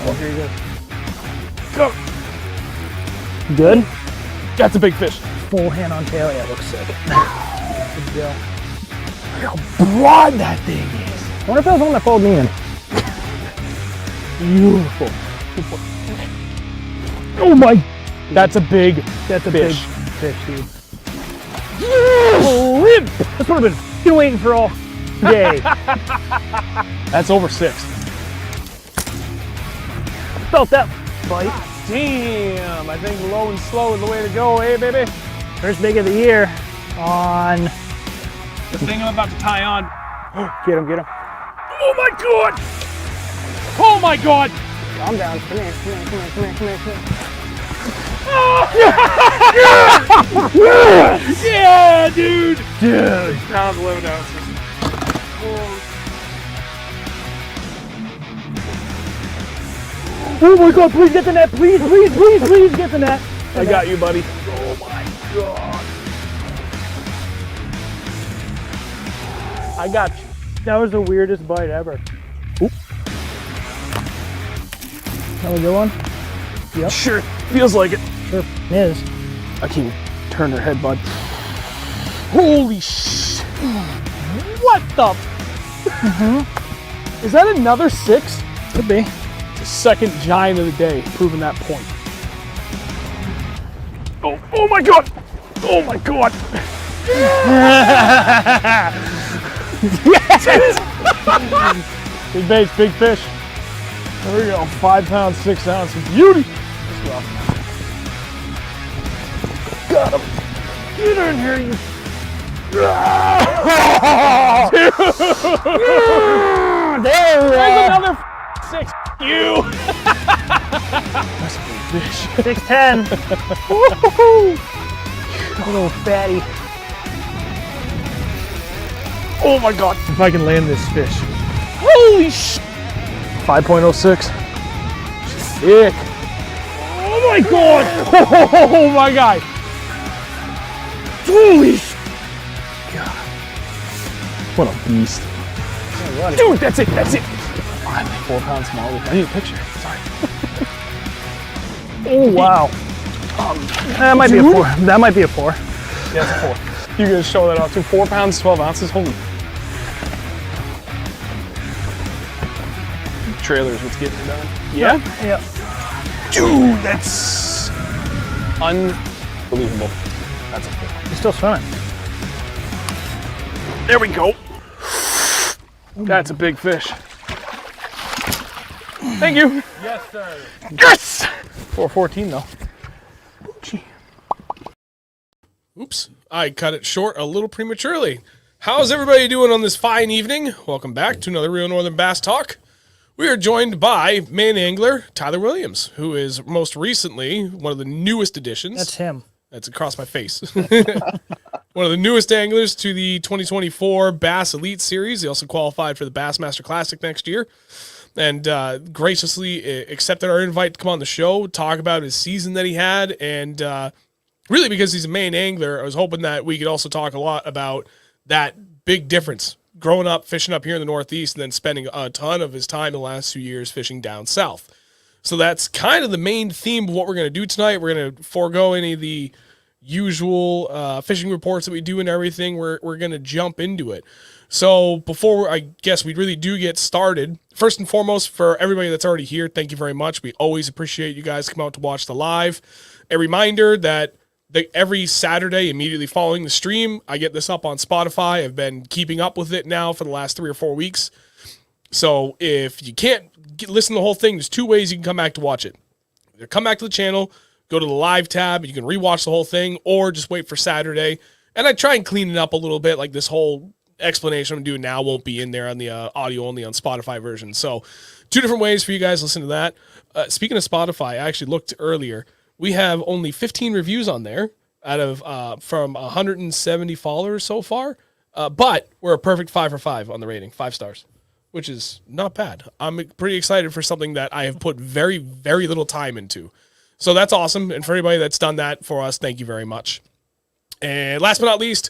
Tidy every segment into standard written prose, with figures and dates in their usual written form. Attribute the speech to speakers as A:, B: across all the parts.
A: Oh, here you go. Go. Good?
B: That's a big fish.
A: Full hand on tail. Yeah, looks sick. Good deal.
B: Look how broad that thing is.
A: I wonder if that was the one that pulled me in.
B: Beautiful. Oh my. That's a big
A: That's a
B: fish.
A: big fish, dude. Limp! This would have been waiting for all day.
B: That's over 6.
A: Felt that bite.
B: Damn, I think low and slow is the way to go, eh, baby?
A: First big of the year on.
B: The thing I'm about to tie on.
A: Get him, get him.
B: Oh my god! Oh my god!
A: Calm down. Come here, come here, come here, come here, come here, come here.
B: Yeah, dude!
A: Dude.
B: 6 pounds, 11 ounces.
A: Oh my god, please get the net. Please, please, please, please get the net.
B: I got you, buddy. Oh my god. I got you.
A: That was the weirdest bite ever. Oop. That was a good one? Yep.
B: Sure, feels like it.
A: Sure is.
B: I can't turn her head, bud. Holy sh! What the? Is that another 6?
A: Could be.
B: The second giant of the day, proving that point. Oh my god! Oh my god! Yes! Big baits, big fish. There we go, 5 pounds, 6 ounces. Beauty! Got him. Get in here, you. There's another 6. You. That's a big fish.
A: 6'10". Little fatty.
B: Oh my god.
A: If I can land this fish.
B: Holy sh! 5.06. Sick. Oh my god. Oh my god. Holy sh! God. What a beast. Dude, that's it, that's it. I'm 4 pounds smaller. I need a picture. Sorry.
A: Oh wow. That might be a 4. That might be a 4.
B: Yeah, it's a 4. You gonna show that off too? 4 pounds, 12 ounces. Holy. Trailers, what's getting it done? Yeah?
A: Yeah.
B: Dude, that's unbelievable. That's a 4.
A: He's still swimming.
B: There we go. That's a big fish. Thank you.
A: Yes, sir.
B: Yes! 414 though. Gee. Oops, I cut it short a little prematurely. How's everybody doing on this fine evening? Welcome back to another Reel Northern Bass Talk. We are joined by Maine angler Tyler Williams, who is most recently one of the newest additions.
A: That's him.
B: That's across my face. One of the newest anglers to the 2024 Bass Elite Series. He also qualified for the Bassmaster Classic next year. And graciously accepted our invite to come on the show, talk about his season that he had. And really, because he's a Maine angler, I was hoping that we could also talk a lot about that big difference. Growing up, fishing up here in the Northeast, and then spending a ton of his time the last 2 years fishing down south. So that's kind of the main theme of what we're going to do tonight. We're going to forego any of the usual fishing reports that we do and everything. We're going to jump into it. So before I guess we really do get started, first and foremost, for everybody that's already here, thank you very much. We always appreciate you guys come out to watch the live. A reminder that every Saturday immediately following the stream, I get this up on Spotify. I've been keeping up with it now for the last 3 or 4 weeks. So if you can't listen to the whole thing, there's 2 ways you can come back to watch it. Either come back to the channel, go to the live tab, you can rewatch the whole thing, or just wait for Saturday. And I try and clean it up a little bit, like this whole explanation I'm doing now won't be in there on the audio only on Spotify version. So 2 different ways for you guys to listen to that. Speaking of Spotify, I actually looked earlier. We have only 15 reviews on there out of from 170 followers so far. But we're a perfect 5 for 5 on the rating, 5 stars, which is not bad. I'm pretty excited for something that I have put very, very little time into. So that's awesome. And for anybody that's done that for us, thank you very much. And last but not least,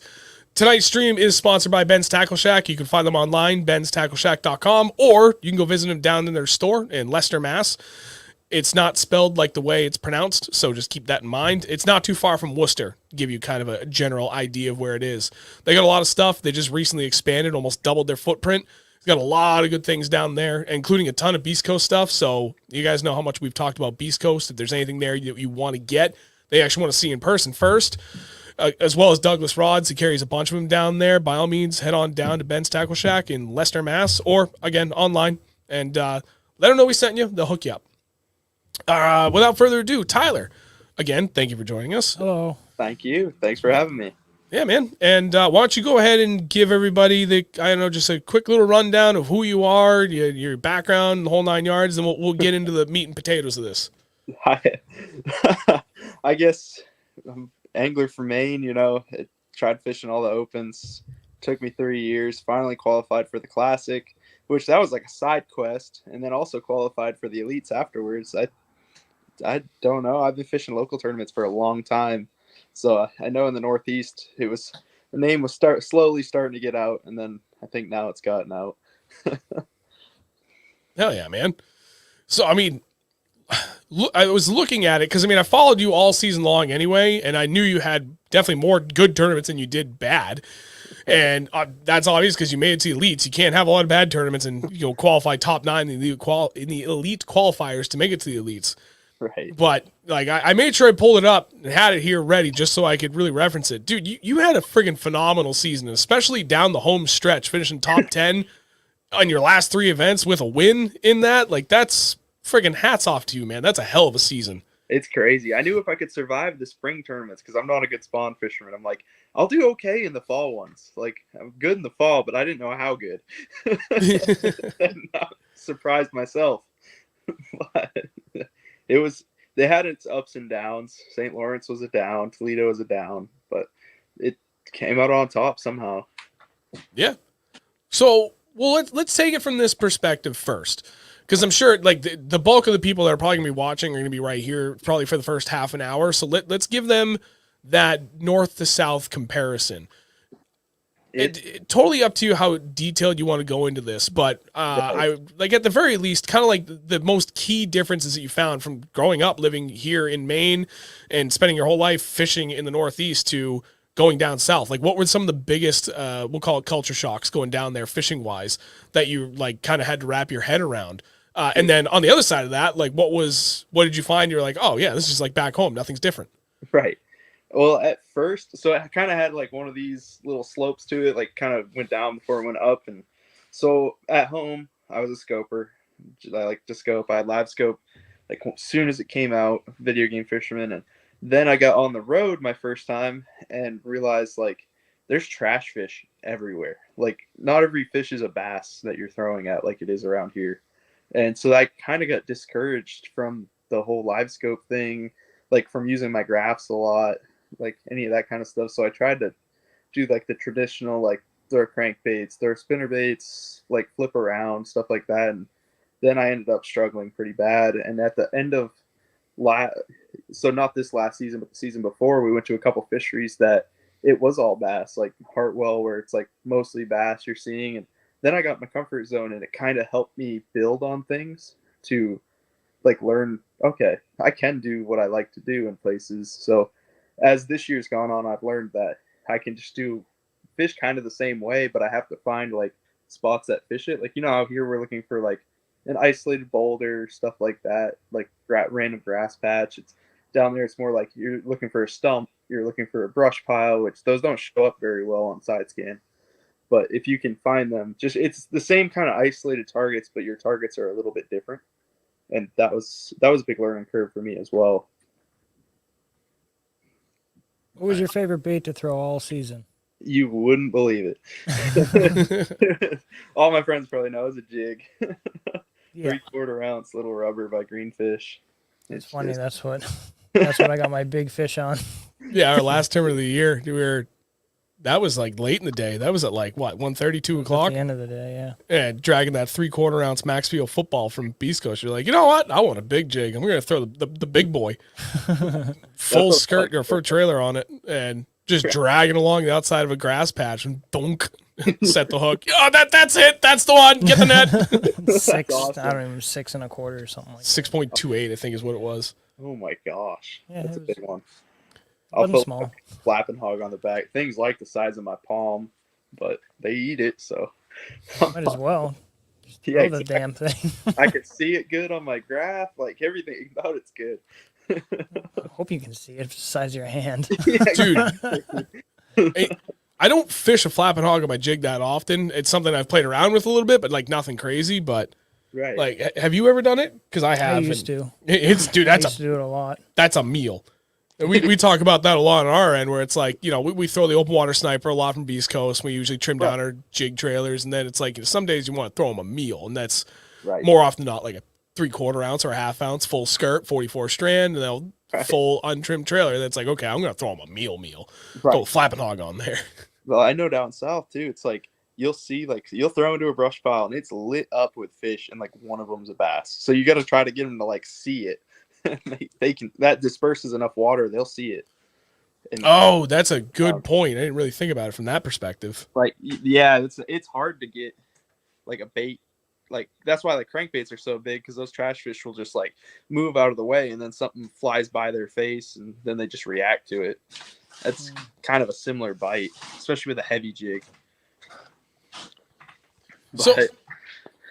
B: tonight's stream is sponsored by Ben's Tackle Shack. You can find them online, benstackleshack.com, or you can go visit them down in their store in Leicester, Mass. It's not spelled like the way it's pronounced, so just keep that in mind. It's not too far from Worcester, to give you kind of a general idea of where it is. They got a lot of stuff. They just recently expanded, almost doubled their footprint. It's got a lot of good things down there, including a ton of Beast Coast stuff. So you guys know how much we've talked about Beast Coast. If there's anything there that you want to get, they actually want to see in person first, as well as Douglas Rods. He carries a bunch of them down there. By all means, head on down to Ben's Tackle Shack in Leicester, Mass, or, again, online, and let them know we sent you. They'll hook you up. Without further ado, Tyler, again, thank you for joining us.
A: Hello.
C: Thank you. Thanks for having me.
B: Yeah, man. And why don't you go ahead and give everybody just a quick little rundown of who you are, your background, the whole 9 yards, and we'll get into the meat and potatoes of this.
C: I guess I'm angler from Maine, tried fishing all the opens. Took me 3 years, finally qualified for the Classic, which that was like a side quest, and then also qualified for the Elites afterwards. I don't know. I've been fishing local tournaments for a long time. So I know in the Northeast, the name was slowly starting to get out, and then I think now it's gotten out.
B: Hell yeah, man. So, I mean, I was looking at it because, I followed you all season long anyway, and I knew you had definitely more good tournaments than you did bad. And that's obvious because you made it to the Elites. You can't have a lot of bad tournaments and qualify top 9 in the elite qualifiers to make it to the Elites.
C: Right.
B: But I made sure I pulled it up and had it here ready just so I could really reference it. Dude, you had a friggin' phenomenal season, especially down the home stretch, finishing top 10 on your last 3 events with a win in that. That's friggin' hats off to you, man. That's a hell of a season.
C: It's crazy. I knew if I could survive the spring tournaments, because I'm not a good spawn fisherman, I'm like, I'll do okay in the fall ones. I'm good in the fall, but I didn't know how good. And I surprised myself. But they had its ups and downs. St. Lawrence was a down, Toledo was a down, but it came out on top somehow.
B: Yeah. So, let's take it from this perspective first. Because I'm sure the bulk of the people that are probably going to be watching are going to be right here probably for the first half an hour. So let's give them that north to south comparison. It totally up to you how detailed you want to go into this. But I at the very least, kind of the most key differences that you found from growing up living here in Maine and spending your whole life fishing in the Northeast to going down south. What were some of the biggest, we'll call it culture shocks going down there fishing wise that you kind of had to wrap your head around? And then on the other side of that, what did you find? You're like, oh yeah, this is back home. Nothing's different.
C: Right. Well, at first, so I kind of had one of these little slopes to it, kind of went down before it went up. And so at home, I was a scoper. I like to scope. I had live scope as soon as it came out, video game fisherman. And then I got on the road my first time and realized there's trash fish everywhere. Not every fish is a bass that you're throwing at like it is around here. And so I kind of got discouraged from the whole live scope thing, from using my graphs a lot, any of that kind of stuff. So I tried to do the traditional, throw crankbaits, throw spinner baits, flip around, stuff like that. And then I ended up struggling pretty bad. And at the end of so not this last season, but the season before, we went to a couple fisheries that it was all bass, Hartwell, where it's mostly bass you're seeing. And then I got my comfort zone, and it kind of helped me build on things to learn, okay, I can do what I like to do in places. So as this year's gone on, I've learned that I can just fish kind of the same way, but I have to find spots that fish it. Out here we're looking for an isolated boulder, stuff like that, random grass patch. It's down there, it's more you're looking for a stump, you're looking for a brush pile, which those don't show up very well on side scan. But if you can find them, it's the same kind of isolated targets, but your targets are a little bit different. And that was a big learning curve for me as well.
A: What was your favorite bait to throw all season?
C: You wouldn't believe it. All my friends probably know it's a jig. Yeah. 3/4 ounce little rubber by Greenfish.
A: It's funny. That's what I got my big fish on.
B: Yeah, our last tournament of the year, that was late in the day. That was at 1:30, 2 o'clock?
A: At the end of the day, yeah.
B: And dragging that 3/4 ounce Maxfield football from Beast Coast. You're like, you know what? I want a big jig. I'm going to throw the big boy. Full skirt or full trailer on it. And just dragging along the outside of a grass patch and donk, set the hook. Oh, that's it. That's the one. Get the net.
A: Six,
C: awesome.
A: I don't even 6 1/4 or something like that.
B: 6.28, I think is what it was.
C: Oh my gosh,
A: Yeah,
C: that's a
A: it
C: big one.
A: wasn't
C: put
A: small.
C: a flapping hog on the back. Things like the size of my palm, but they eat it, so
A: Might as well.
C: yeah,
A: Throw the damn thing.
C: I can see it good on my graph. Like everything about it's good.
A: I hope you can see it. It's the size of your hand.
B: Dude, I don't fish a flapping hog on my jig that often. It's something I've played around with a little bit, but like nothing crazy. But
C: Right.
B: like, have you ever done it? Because I have.
A: I used to.
B: It's dude,
A: I
B: that's
A: used to do it a lot.
B: a meal. And we talk about that a lot on our end, where it's like, you know, we throw the open water sniper a lot from Beast Coast. We usually trim down our jig trailers, and then it's like some days you want to throw them a meal, and that's more often than not like a 3/4 ounce or a 1/2 ounce full skirt, 44 strand, and they'll full untrimmed trailer. That's like, okay, I'm gonna throw them a meal. Throw a flapping hog on there.
C: Well, I know down south too. It's like you'll see, like you'll throw into a brush pile and it's lit up with fish, and like one of them's a bass. So you got to try to get them to like see it. they can, that disperses enough water, they'll see it. And,
B: oh, that's a good point. I didn't really think about it from that perspective.
C: like, yeah, it's hard to get like a bait. Like that's why like crankbaits are so big, because those trash fish will just like move out of the way, and then something flies by their face, and then they just react to it. That's kind of a similar bite, especially with a heavy jig.
B: So,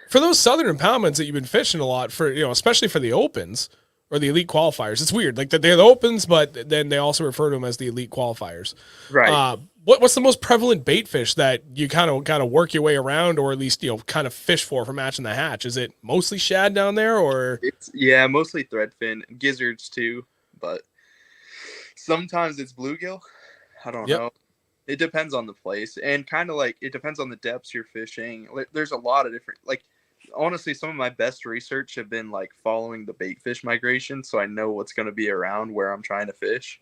B: for those southern impoundments that you've been fishing a lot for, you know, especially for the opens or the elite qualifiers, it's weird. Like they're the opens, but then they also refer to them as the elite qualifiers.
C: Right.
B: What's the most prevalent bait fish that you kind of work your way around, or at least, you know, kind of fish for matching the hatch? Is it mostly shad down there, or?
C: It's mostly threadfin, gizzards too, but sometimes it's bluegill. I don't know. It depends on the place, and kind of like it depends on the depths you're fishing. There's a lot of different, like, honestly, some of my best research have been like following the bait fish migration, so I know what's going to be around where I'm trying to fish.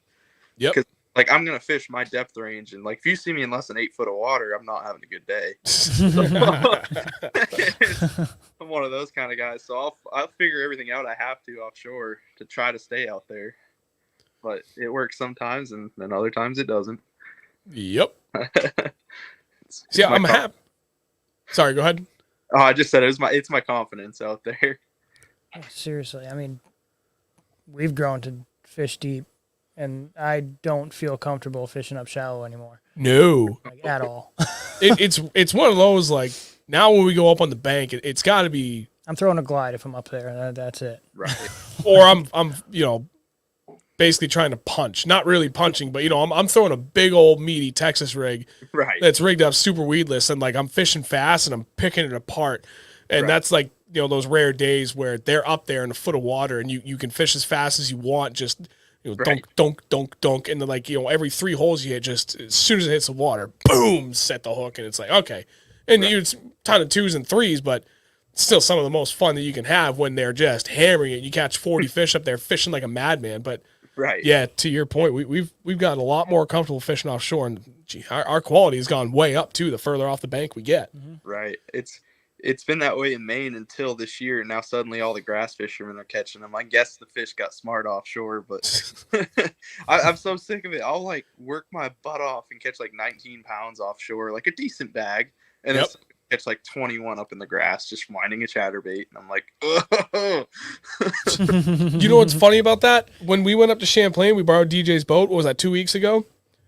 B: Yep.
C: Because like I'm going to fish my depth range, and like if you see me in less than 8 foot of water, I'm not having a good day. I'm one of those kind of guys, so I'll figure everything out I have to offshore to try to stay out there. But it works sometimes, and then other times it doesn't.
B: Yep. See, I'm happy. Sorry, go ahead.
C: Oh, I just said it's my confidence out there.
A: Seriously, I mean, we've grown to fish deep, and I don't feel comfortable fishing up shallow anymore.
B: No,
A: like, at all.
B: it's one of those, like, now when we go up on the bank, it's got to be.
A: I'm throwing a glide if I'm up there. That's it.
C: Right.
B: Or I'm you know, basically trying to punch, not really punching, but you know, I'm throwing a big old meaty Texas rig,
C: right,
B: that's rigged up super weedless, and like I'm fishing fast and I'm picking it apart, and that's like, you know, those rare days where they're up there in a foot of water, and you can fish as fast as you want, just, you know, dunk, and then, like, you know, every 3 holes you hit, just as soon as it hits the water, boom, set the hook, and it's like, okay, and it's a ton of 2s and 3s, but still some of the most fun that you can have when they're just hammering it. You catch 40 fish up there fishing like a madman, but.
C: Right.
B: Yeah, to your point, we've gotten a lot more comfortable fishing offshore, and gee, our quality has gone way up too the further off the bank we get.
C: Right. It's been that way in Maine until this year, and now suddenly all the grass fishermen are catching them. I guess the fish got smart offshore, but I'm so sick of it. I'll like work my butt off and catch like 19 pounds offshore, like a decent bag, and then catch like 21 up in the grass just winding a chatterbait, and I'm like, oh.
B: You know what's funny about that? When we went up to Champlain, we borrowed DJ's boat. What was that, 2 weeks ago?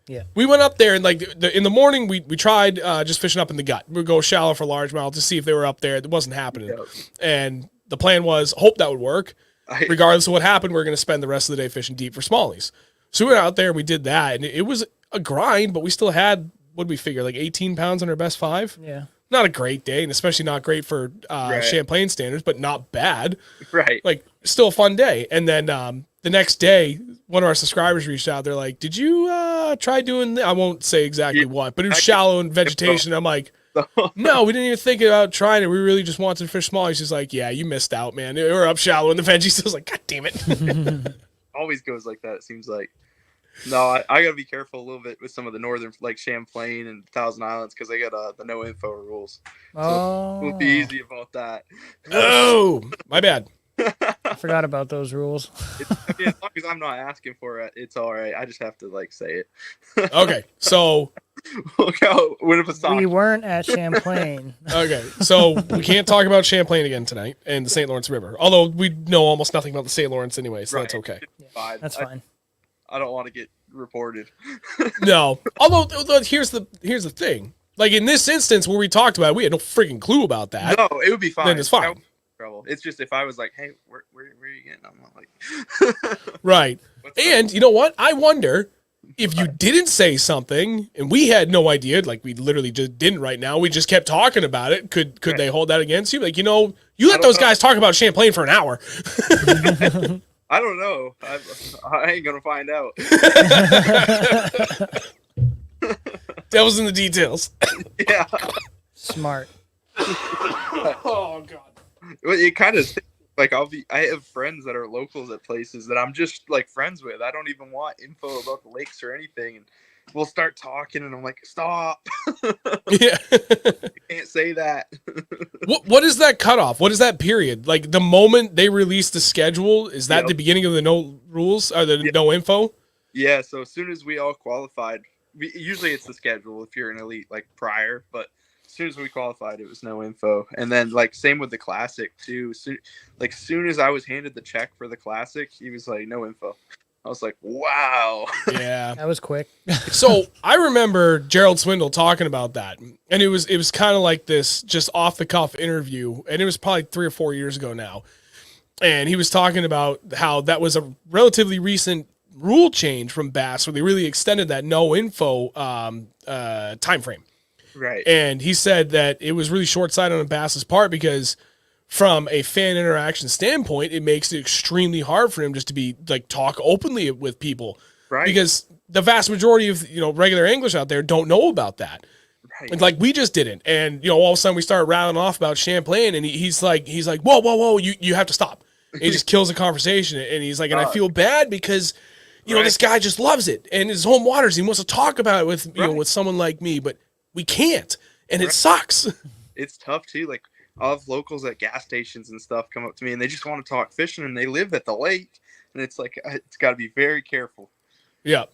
A: Yeah.
B: We went up there, and like in the morning, we tried just fishing up in the gut. We'd go shallow for largemouth to see if they were up there. It wasn't happening. Yep. And the plan was, hope that would work. Regardless of what happened, we are going to spend the rest of the day fishing deep for smallies. So we went out there and we did that, and it was a grind, but we still had, what did we figure, like 18 pounds on our best 5?
A: Yeah.
B: Not a great day, and especially not great for Champlain standards, but not bad.
C: Right.
B: Like, still a fun day. And then the next day, one of our subscribers reached out. They're like, did you try doing I won't say exactly what, but it was shallow in vegetation. I'm like, no, we didn't even think about trying it. We really just wanted to fish small. He's like, yeah, you missed out, man. We're up shallow in the veggies. I was like, God damn it.
C: Always goes like that, it seems like. No, I got to be careful a little bit with some of the northern, like Champlain and Thousand Islands, because they got the no info rules. So we'll be easy about that.
B: Oh, my bad.
A: Forgot about those rules.
C: I mean, as long as I'm not asking for it, it's all right. I just have to like say it.
B: Okay, so
C: Look how win a sock.
A: We weren't at Champlain.
B: okay, so we can't talk about Champlain again tonight and the St. Lawrence River. Although we know almost nothing about the St. Lawrence anyway, so that's okay.
C: Fine.
A: That's fine.
C: I don't want to get reported.
B: No, although here's the thing. Like in this instance where we talked about it, we had no freaking clue about that.
C: No, it would be fine.
B: Then it's fine.
C: Trouble. It's just if I was like, hey, where are you getting? I'm not like,
B: Right. And you know what? I wonder if you didn't say something and we had no idea, like we literally just didn't right now, we just kept talking about it. Could they hold that against you? Like, you let those guys talk about Champlain for an hour.
C: I don't know. I ain't gonna find out.
B: Devil's in the details.
C: Yeah.
A: Smart.
B: Oh God.
C: It kind of like I have friends that are locals at places that I'm just like friends with. I don't even want info about the lakes or anything, and we'll start talking, and I'm like, stop.
B: Yeah.
C: You can't say that.
B: What is that cutoff? What is that period? Like the moment they release the schedule, is that the beginning of the no rules or the no info?
C: Yeah. So as soon as we all qualified, usually it's the schedule if you're an elite like prior, but as soon as we qualified, it was no info. And then like same with the classic too. Soon as I was handed the check for the classic, he was like, no info. I was like, wow.
B: Yeah.
A: That was quick.
B: So I remember Gerald Swindle talking about that. And it was kind of like this just off the cuff interview. And it was probably 3 or 4 years ago now. And he was talking about how that was a relatively recent rule change from Bass where they really extended that no info time frame.
C: Right.
B: And he said that it was really short-sighted on Bass's part because from a fan interaction standpoint, it makes it extremely hard for him just to be like talk openly with people.
C: Right.
B: Because the vast majority of, regular English out there don't know about that.
C: Right.
B: And like we just didn't. And, all of a sudden we started rattling off about Champlain and he's like, whoa, you have to stop. And he just kills the conversation. And he's like, and I feel bad because, this guy just loves it and his home waters. He wants to talk about it with, with someone like me, but we can't. And it sucks.
C: It's tough too. Like I'll have locals at gas stations and stuff come up to me and they just want to talk fishing and they live at the lake. And it's like, it's got to be very careful.
B: Yeah.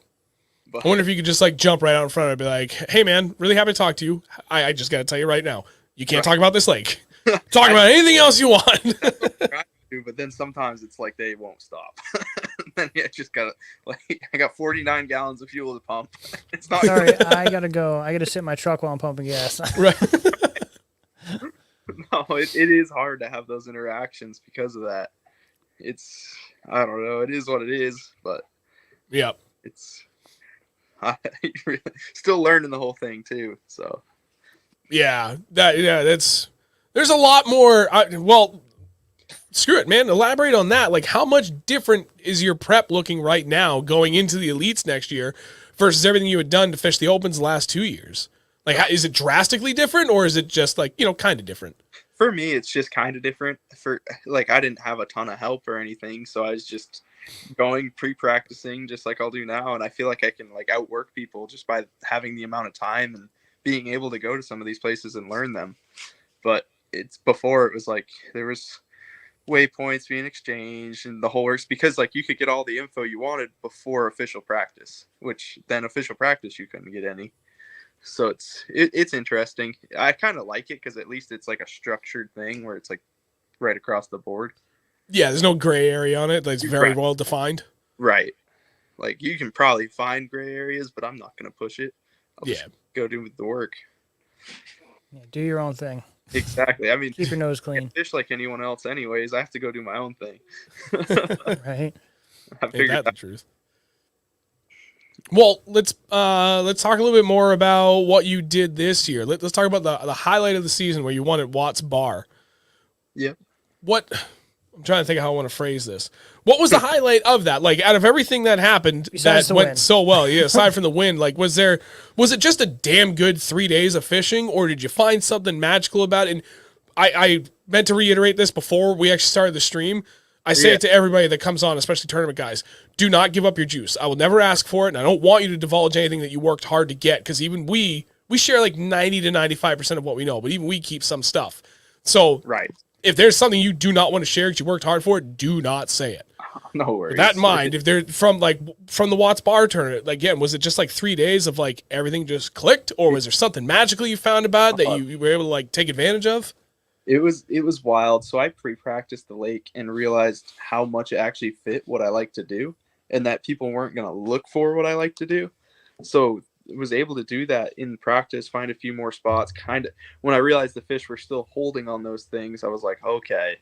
C: But
B: I wonder if you could just like jump right out in front and be like, hey man, really happy to talk to you. I just got to tell you right now, you can't talk about this lake. Talk about anything else you want.
C: But then sometimes it's like they won't stop. Then I just gotta I got 49 gallons of fuel to pump. It's not
A: Sorry, I gotta go. I gotta sit in my truck while I'm pumping gas.
B: Right.
C: No, it is hard to have those interactions because of that. I don't know. It is what it is, but
B: Yeah.
C: it's still learning the whole thing too. So
B: Yeah. There's a lot more. Screw it, man. Elaborate on that. Like, how much different is your prep looking right now going into the elites next year versus everything you had done to fish the opens the last 2 years? Like, is it drastically different or is it just like, kind of different?
C: for me, it's just kind of different. For like, I didn't have a ton of help or anything, so I was just going pre-practicing just like I'll do now, and I feel like I can like outwork people just by having the amount of time and being able to go to some of these places and learn them. But it's before it was like there was waypoints being exchanged and the whole works, because like you could get all the info you wanted before official practice, which then official practice you couldn't get any. So it's interesting. I kind of like it because at least it's like a structured thing where it's like right across the board.
B: Yeah, there's no gray area on it. That's very well defined.
C: Right. Like you can probably find gray areas, but I'm not going to push it. I'll just go do the work.
A: Yeah, do your own thing.
C: Exactly. I mean,
A: keep your nose clean.
C: I fish like anyone else anyways. I have to go do my own thing.
A: Right.
C: I figured
B: Ain't that the truth? Well, let's talk a little bit more about what you did this year. Let's talk about the highlight of the season where you won at Watts Bar.
C: Yep.
B: I'm trying to think of how I want to phrase this. What was the highlight of that? Like, out of everything that happened
A: Besides
B: that
A: the
B: went
A: win.
B: so well, aside from the win, like, was it just a damn good 3 days of fishing, or did you find something magical about it? And I meant to reiterate this before we actually started the stream. I say it to everybody that comes on, especially tournament guys. Do not give up your juice. I will never ask for it, and I don't want you to divulge anything that you worked hard to get, because even we share like 90 to 95% of what we know, but even we keep some stuff. So
C: right.
B: if there's something you do not want to share because you worked hard for it, do not say it.
C: No worries.
B: With that in mind, if they're from the Watts Bar tournament, like, again, was it just like 3 days of like everything just clicked, or was there something magical you found about that you were able to like take advantage of?
C: It was wild. So I pre-practiced the lake and realized how much it actually fit what I like to do, and that people weren't going to look for what I like to do. So I was able to do that in practice, find a few more spots. Kind of when I realized the fish were still holding on those things, I was like, okay,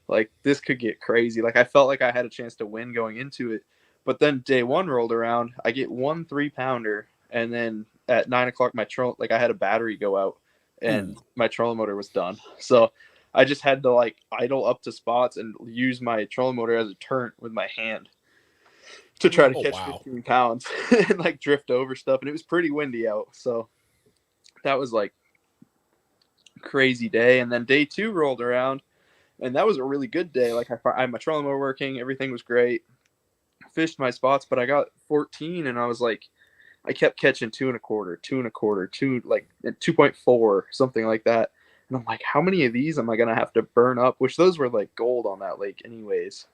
C: like this could get crazy. Like I felt like I had a chance to win going into it. But then day one rolled around, I get 1 3-pounder, and then at 9 o'clock I had a battery go out and my trolling motor was done. So I just had to like idle up to spots and use my trolling motor as a turret with my hand to try to catch 15 pounds and like drift over stuff. And it was pretty windy out. So that was like crazy day. And then day 2 rolled around, and that was a really good day. Like I had my trolling motor working, everything was great. Fished my spots, but I got 14, and I was like, I kept catching 2 1/4, 2 1/4, like 2.4, something like that. And I'm like, how many of these am I gonna have to burn up? Which those were like gold on that lake, anyways,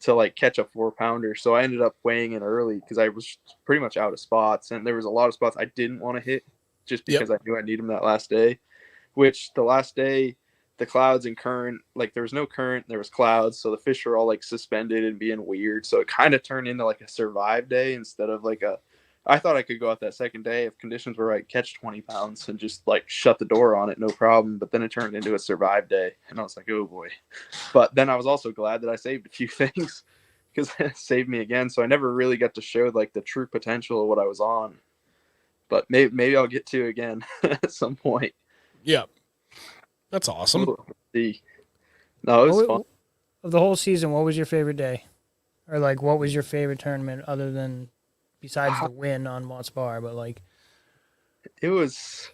C: to like catch a 4-pounder. So I ended up weighing in early because I was pretty much out of spots, and there was a lot of spots I didn't want to hit just because I knew I need them that last day. Which the last day, the clouds and current, like there was no current, there was clouds, so the fish were all like suspended and being weird. So it kind of turned into like a survive day instead of like I thought I could go out that second day if conditions were right, catch 20 pounds and just like shut the door on it, no problem. But then it turned into a survive day, and I was like, oh boy. But then I was also glad that I saved a few things because it saved me again. So I never really got to show like the true potential of what I was on. But maybe I'll get to again at some point.
B: Yeah. That's awesome.
C: No, it was fun.
A: Of the whole season, what was your favorite day? Or like what was your favorite tournament other than besides the win on Watts Bar, but like
C: it was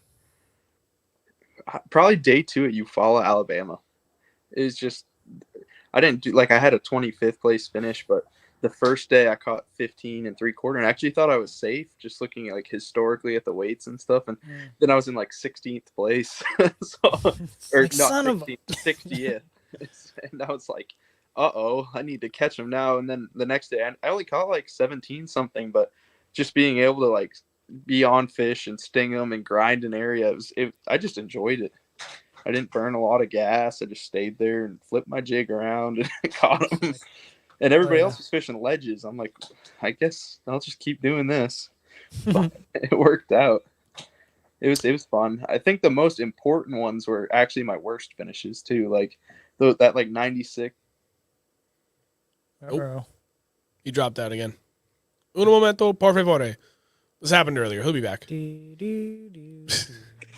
C: probably day 2 at Eufaula, Alabama. It was just I didn't do like I had a 25th place finish, but the first day I caught 15 3/4 and I actually thought I was safe just looking at like historically at the weights and stuff. And then I was in like 16th place. Or
A: like,
C: not 16th, 60th. And I was like, uh-oh, I need to catch them now. And then the next day I only caught like 17 something, but just being able to like be on fish and sting them and grind an area, I just enjoyed it. I didn't burn a lot of gas. I just stayed there and flipped my jig around and caught them. And everybody else was fishing ledges. I'm like, I guess I'll just keep doing this. But it worked out. It was fun. I think the most important ones were actually my worst finishes too. Like that like 96.
B: Oh, he dropped out again. Uno momento, por favore. This happened earlier. He'll be back. I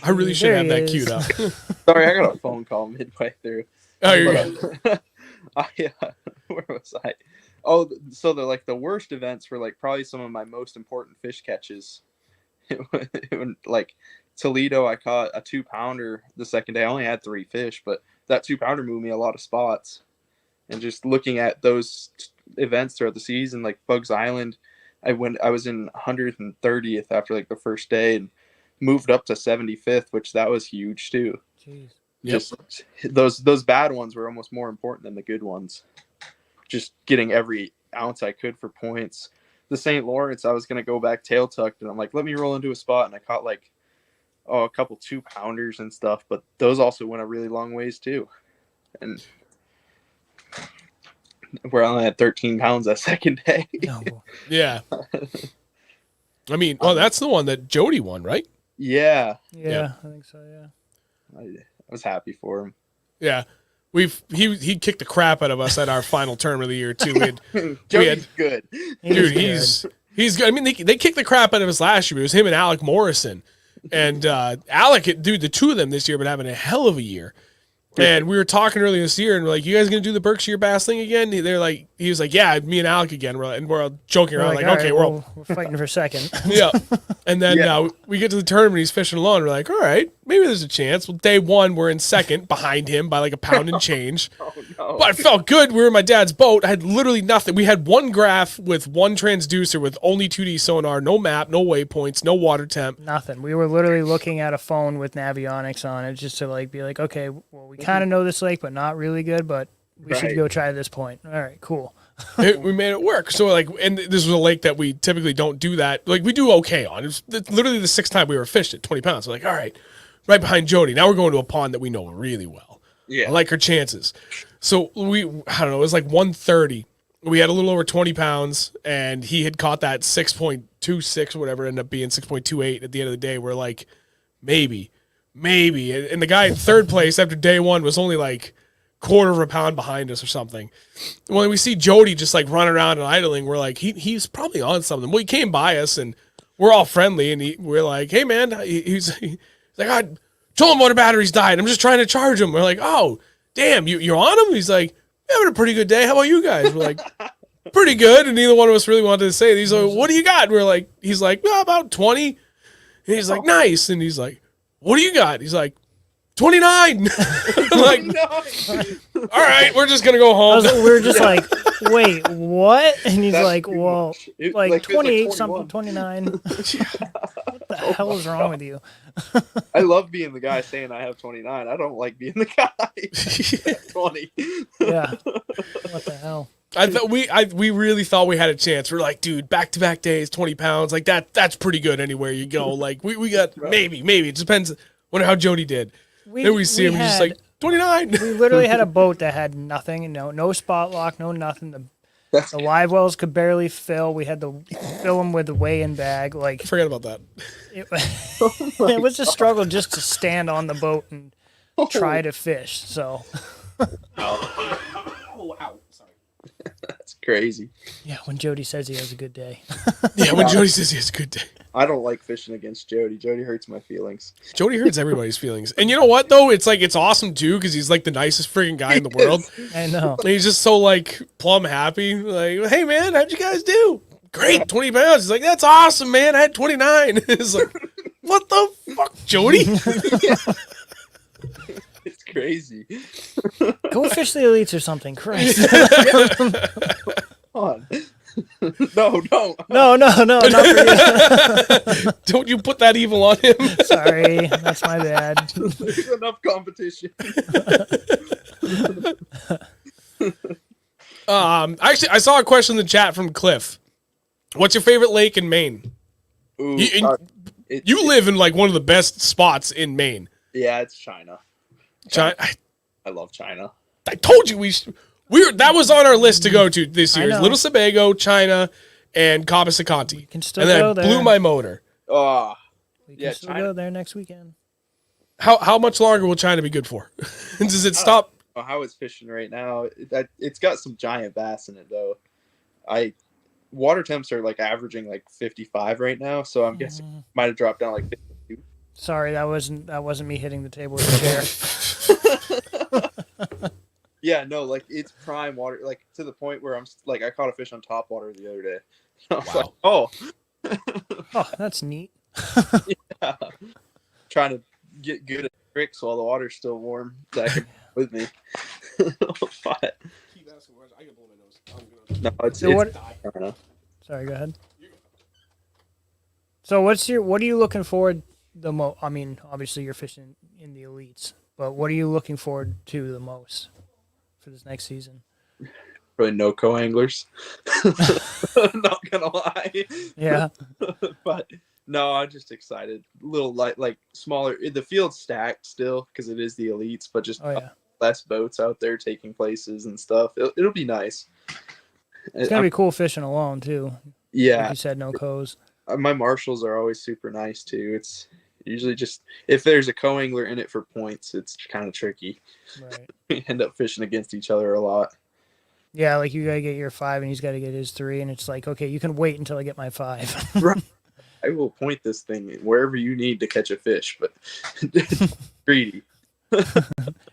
B: really should have that queued up.
C: Sorry, I got a phone call midway through.
B: Oh, you're good.
C: Where was I? Oh, so the worst events were like probably some of my most important fish catches. Like Toledo, I caught a 2-pounder the second day. I only had 3 fish, but that 2-pounder moved me a lot of spots. And just looking at those events throughout the season, like Bugs Island, I was in 130th after like the first day and moved up to 75th, which that was huge too.
A: Jeez.
C: Just those bad ones were almost more important than the good ones. Just getting every ounce I could for points. The St. Lawrence, I was gonna go back tail tucked, and I'm like, let me roll into a spot, and I caught like a couple 2-pounders and stuff, but those also went a really long ways too. And where I only had 13 pounds that second day.
A: No.
B: Yeah. I mean, that's the one that Jody won, right?
C: Yeah.
A: Yeah, I think so, yeah.
C: I was happy for him.
B: Yeah. He kicked the crap out of us at our final tournament of the year too.
C: Jody's good.
B: Dude, he's good. I mean, they kicked the crap out of us last year. It was him and Alec Morrison. And Alec, dude, the two of them this year have been having a hell of a year. And we were talking earlier this year, and we're like, "You guys gonna do the Berkshire Bass thing again?" They're like, he was like, "Yeah, me and Alec again." We're all joking around, like, "Okay,
A: we're fighting for second."
B: Yeah. And then we get to the tournament, he's fishing alone. We're like, "All right, maybe there's a chance. Well, day one, we're in second behind him by like a pound and change.
C: Oh no.
B: But I felt good. We were in my dad's boat. I had literally nothing. We had one graph with one transducer with only 2D sonar, no map, no waypoints, no water temp.
A: Nothing. We were literally looking at a phone with Navionics on it just to like be like, okay, well, we kind of know this lake, but not really good, but we should
C: Right.
A: go try this point. All right, cool.
B: We made it work. So like, and this was a lake that we typically don't do that. Like we do okay on. It was literally the 6th time we were fished at 20 pounds. We're like, all right, right behind Jody. Now we're going to a pond that we know really well.
C: Yeah.
B: I like her chances. So I don't know, it was like 1:30. We had a little over 20 pounds, and he had caught that 6.26 or whatever, ended up being 6.28 at the end of the day. We're like, maybe. And the guy in 3rd place after day one was only like quarter of a pound behind us or something. When we see Jody just like running around and idling, we're like, he's probably on something. Well, he came by us, and we're all friendly, and we're like, hey, man. He's like, God, trolling motor batteries died. I'm just trying to charge them. We're like, oh, damn, you're on them? He's like, having a pretty good day. How about you guys? We're like, pretty good. And neither one of us really wanted to say it. He's like, what do you got? And we're like, he's like, well, about 20. And he's like, nice. And he's like, what do you got? He's like, 29. I'm like, all right, we're just going to go home.
A: We were just like, wait, what? And he's
C: That's
A: like,
C: too
A: well,
C: much. It-
A: like
C: it was
A: 28
C: 21.
A: something, 29. What the hell is wrong with you?
C: I love being the guy saying I have 29. I don't like being the guy 20.
A: Yeah. What the hell?
B: I thought we really thought we had a chance. We're like, dude, back-to-back days, 20 pounds. Like that's pretty good anywhere you go. Like we got maybe. It depends. Wonder how Jody did. Then we see him, he's just like, 29.
A: We literally had a boat that had nothing, no spot lock, no nothing. The live wells could barely fill. We had to fill them with the weigh-in bag. Like
B: Forget about that.
A: it, it was a struggle just to stand on the boat and try to fish. So
B: Oh, wow. Sorry.
C: That's crazy.
A: yeah, when Jody says he has a good day,
B: Yeah, when Jody says he has a good day.
C: I don't like fishing against Jody. Jody hurts my feelings.
B: Jody hurts everybody's feelings. And you know what, though? It's like, it's awesome, too, because he's like the nicest freaking guy in the world.
A: I know.
B: And he's just so, like, plumb happy. Like, hey, man, how'd you guys do? Great, 20 pounds. He's like, that's awesome, man. I had 29. It's like, what the fuck, Jody?
C: It's crazy.
A: Go fish the elites or something. Christ.
C: Come on. No, don't.
A: No, not for you.
B: Don't you put that evil on him.
A: Sorry, that's my bad.
C: There's enough competition.
B: Actually, I saw a question in the chat from Cliff. What's your favorite lake in Maine?
C: Ooh,
B: You live in like one of the best spots in Maine.
C: Yeah, it's China.
B: China.
C: I love China.
B: I told you we were. That was on our list to go to this year.
A: I know.
B: Little Sebago, China, and Copasaconti.
A: Can still
B: And then
A: go
B: I
A: there.
B: blew my motor.
C: Oh,
A: We
C: Yeah,
A: can still
C: China.
A: go there next weekend.
B: How much longer will China be good for? Does it stop?
C: how it's fishing right now. It's got some giant bass in it though. Water temps are like averaging like 55 right now, so I'm guessing might have dropped down like 52.
A: Sorry, that wasn't me hitting the table with the chair.
C: Yeah, no, like it's prime water, like to the point where I'm like I caught a fish on top water the other day. I was like,
B: Wow.
C: oh,
A: Oh, that's neat.
C: yeah. Trying to get good at tricks while the water's still warm that I can with me. But no, it's
A: So what-
C: China.
A: Sorry, go ahead. So what are you looking forward the most? I mean, obviously you're fishing in the elites, but what are you looking forward to the most for this next season?
C: Really no co-anglers. Not gonna lie.
A: Yeah.
C: But no, I'm just excited. Little like smaller. The field's stacked still because it is the elites, but just
A: Oh yeah.
C: less boats out there taking places and stuff. It'll be nice.
A: It's gonna be cool fishing alone too. Like
C: Yeah,
A: you said, no co's.
C: my marshals are always super nice too. It's usually just if there's a co-angler in it for points, it's kind of tricky.
A: Right.
C: We end up fishing against each other a lot.
A: Yeah, like you gotta get your 5 and he's gotta get his 3, and it's like, okay, you can wait until I get my 5.
C: Right. I will point this thing wherever you need to catch a fish, but greedy.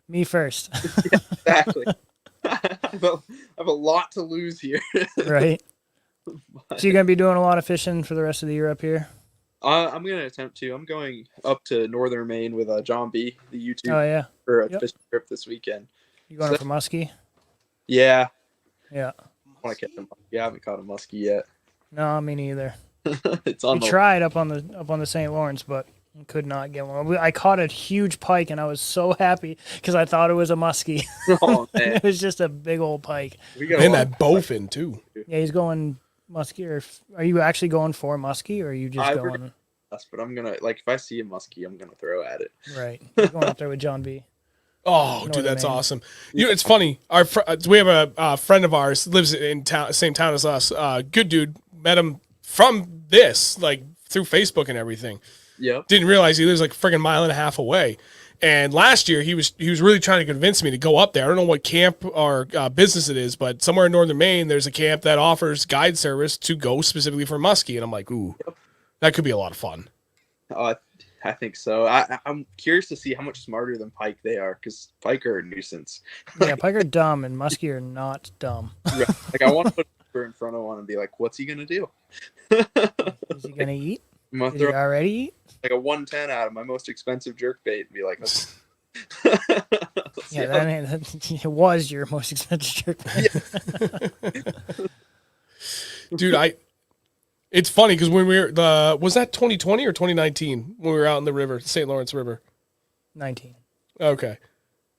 A: Me first.
C: Exactly. I have a lot to lose here.
A: Right. So you're gonna be doing a lot of fishing for the rest of the year up here?
C: I'm gonna attempt to. I'm going up to northern Maine with John B, the YouTube,
A: Oh yeah.
C: for a
A: Yep.
C: fishing trip this weekend.
A: You going
C: So-
A: up for muskie?
C: Yeah,
A: Yeah.
C: I want to catch a muskie. I haven't caught a muskie yet.
A: No, me neither.
C: It's on
A: We
C: the
A: tried up on the St. Lawrence, but could not get one. I caught a huge pike, and I was so happy because I thought it was a muskie.
C: Oh man,
A: It was just a big old pike.
C: we got
B: And that bowfin too.
A: Yeah, he's going muskie. Or are you actually going for muskie, or are you just
C: I've
A: going
C: but I'm gonna if I see a muskie, I'm gonna throw at it.
A: right? You're going up there with John B.
B: Oh,
A: Northern
B: dude, that's
A: Maine.
B: awesome. You know, it's funny. We have a friend of ours lives in town, same town as us. Good dude. Met him from this, like through Facebook and everything.
C: Yep.
B: Didn't realize he lives like a friggin' mile and a half away. And last year he was really trying to convince me to go up there. I don't know what camp or business it is, but somewhere in northern Maine, there's a camp that offers guide service to go specifically for muskie. And I'm like, ooh, that could be a lot of fun.
C: I think so. I'm curious to see how much smarter than pike they are, because pike are a nuisance.
A: Yeah, pike are dumb, and muskie are not dumb.
C: Like I want to put her in front of one and be like, "What's he gonna do?
A: Is he gonna eat?
C: I'm gonna
A: Did he
C: throw
A: already eat?
C: like a 110 out of my most expensive jerk bait and be like, let's
A: Yeah, that it was your most expensive jerk.
B: Dude, it's funny because when we were was that 2020 or 2019 when we were out in the river, St. Lawrence River?
A: 19.
B: Okay.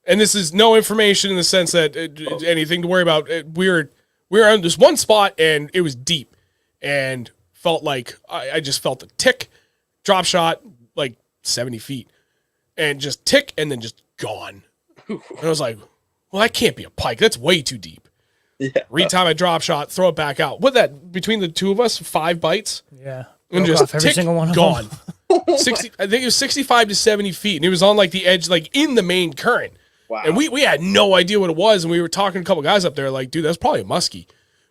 B: And this is no information in the sense that anything to worry about. We were on this one spot and it was deep and felt like I just felt a tick, drop shot like 70 feet and just tick and then just gone. And I was like, well, that can't be a pike. That's way too deep.
C: yeah.
B: Every time I drop shot, throw it back out. What that between the two of us, 5 bites
A: Yeah.
B: and
A: Broke
B: just
A: off every
B: tick,
A: single one of
B: gone.
A: them.
B: 60, I think it was 65 to 70 feet, and it was on like the edge, like in the main current.
C: Wow.
B: And we had no idea what it was, and we were talking to a couple guys up there, like, dude, that's probably a muskie.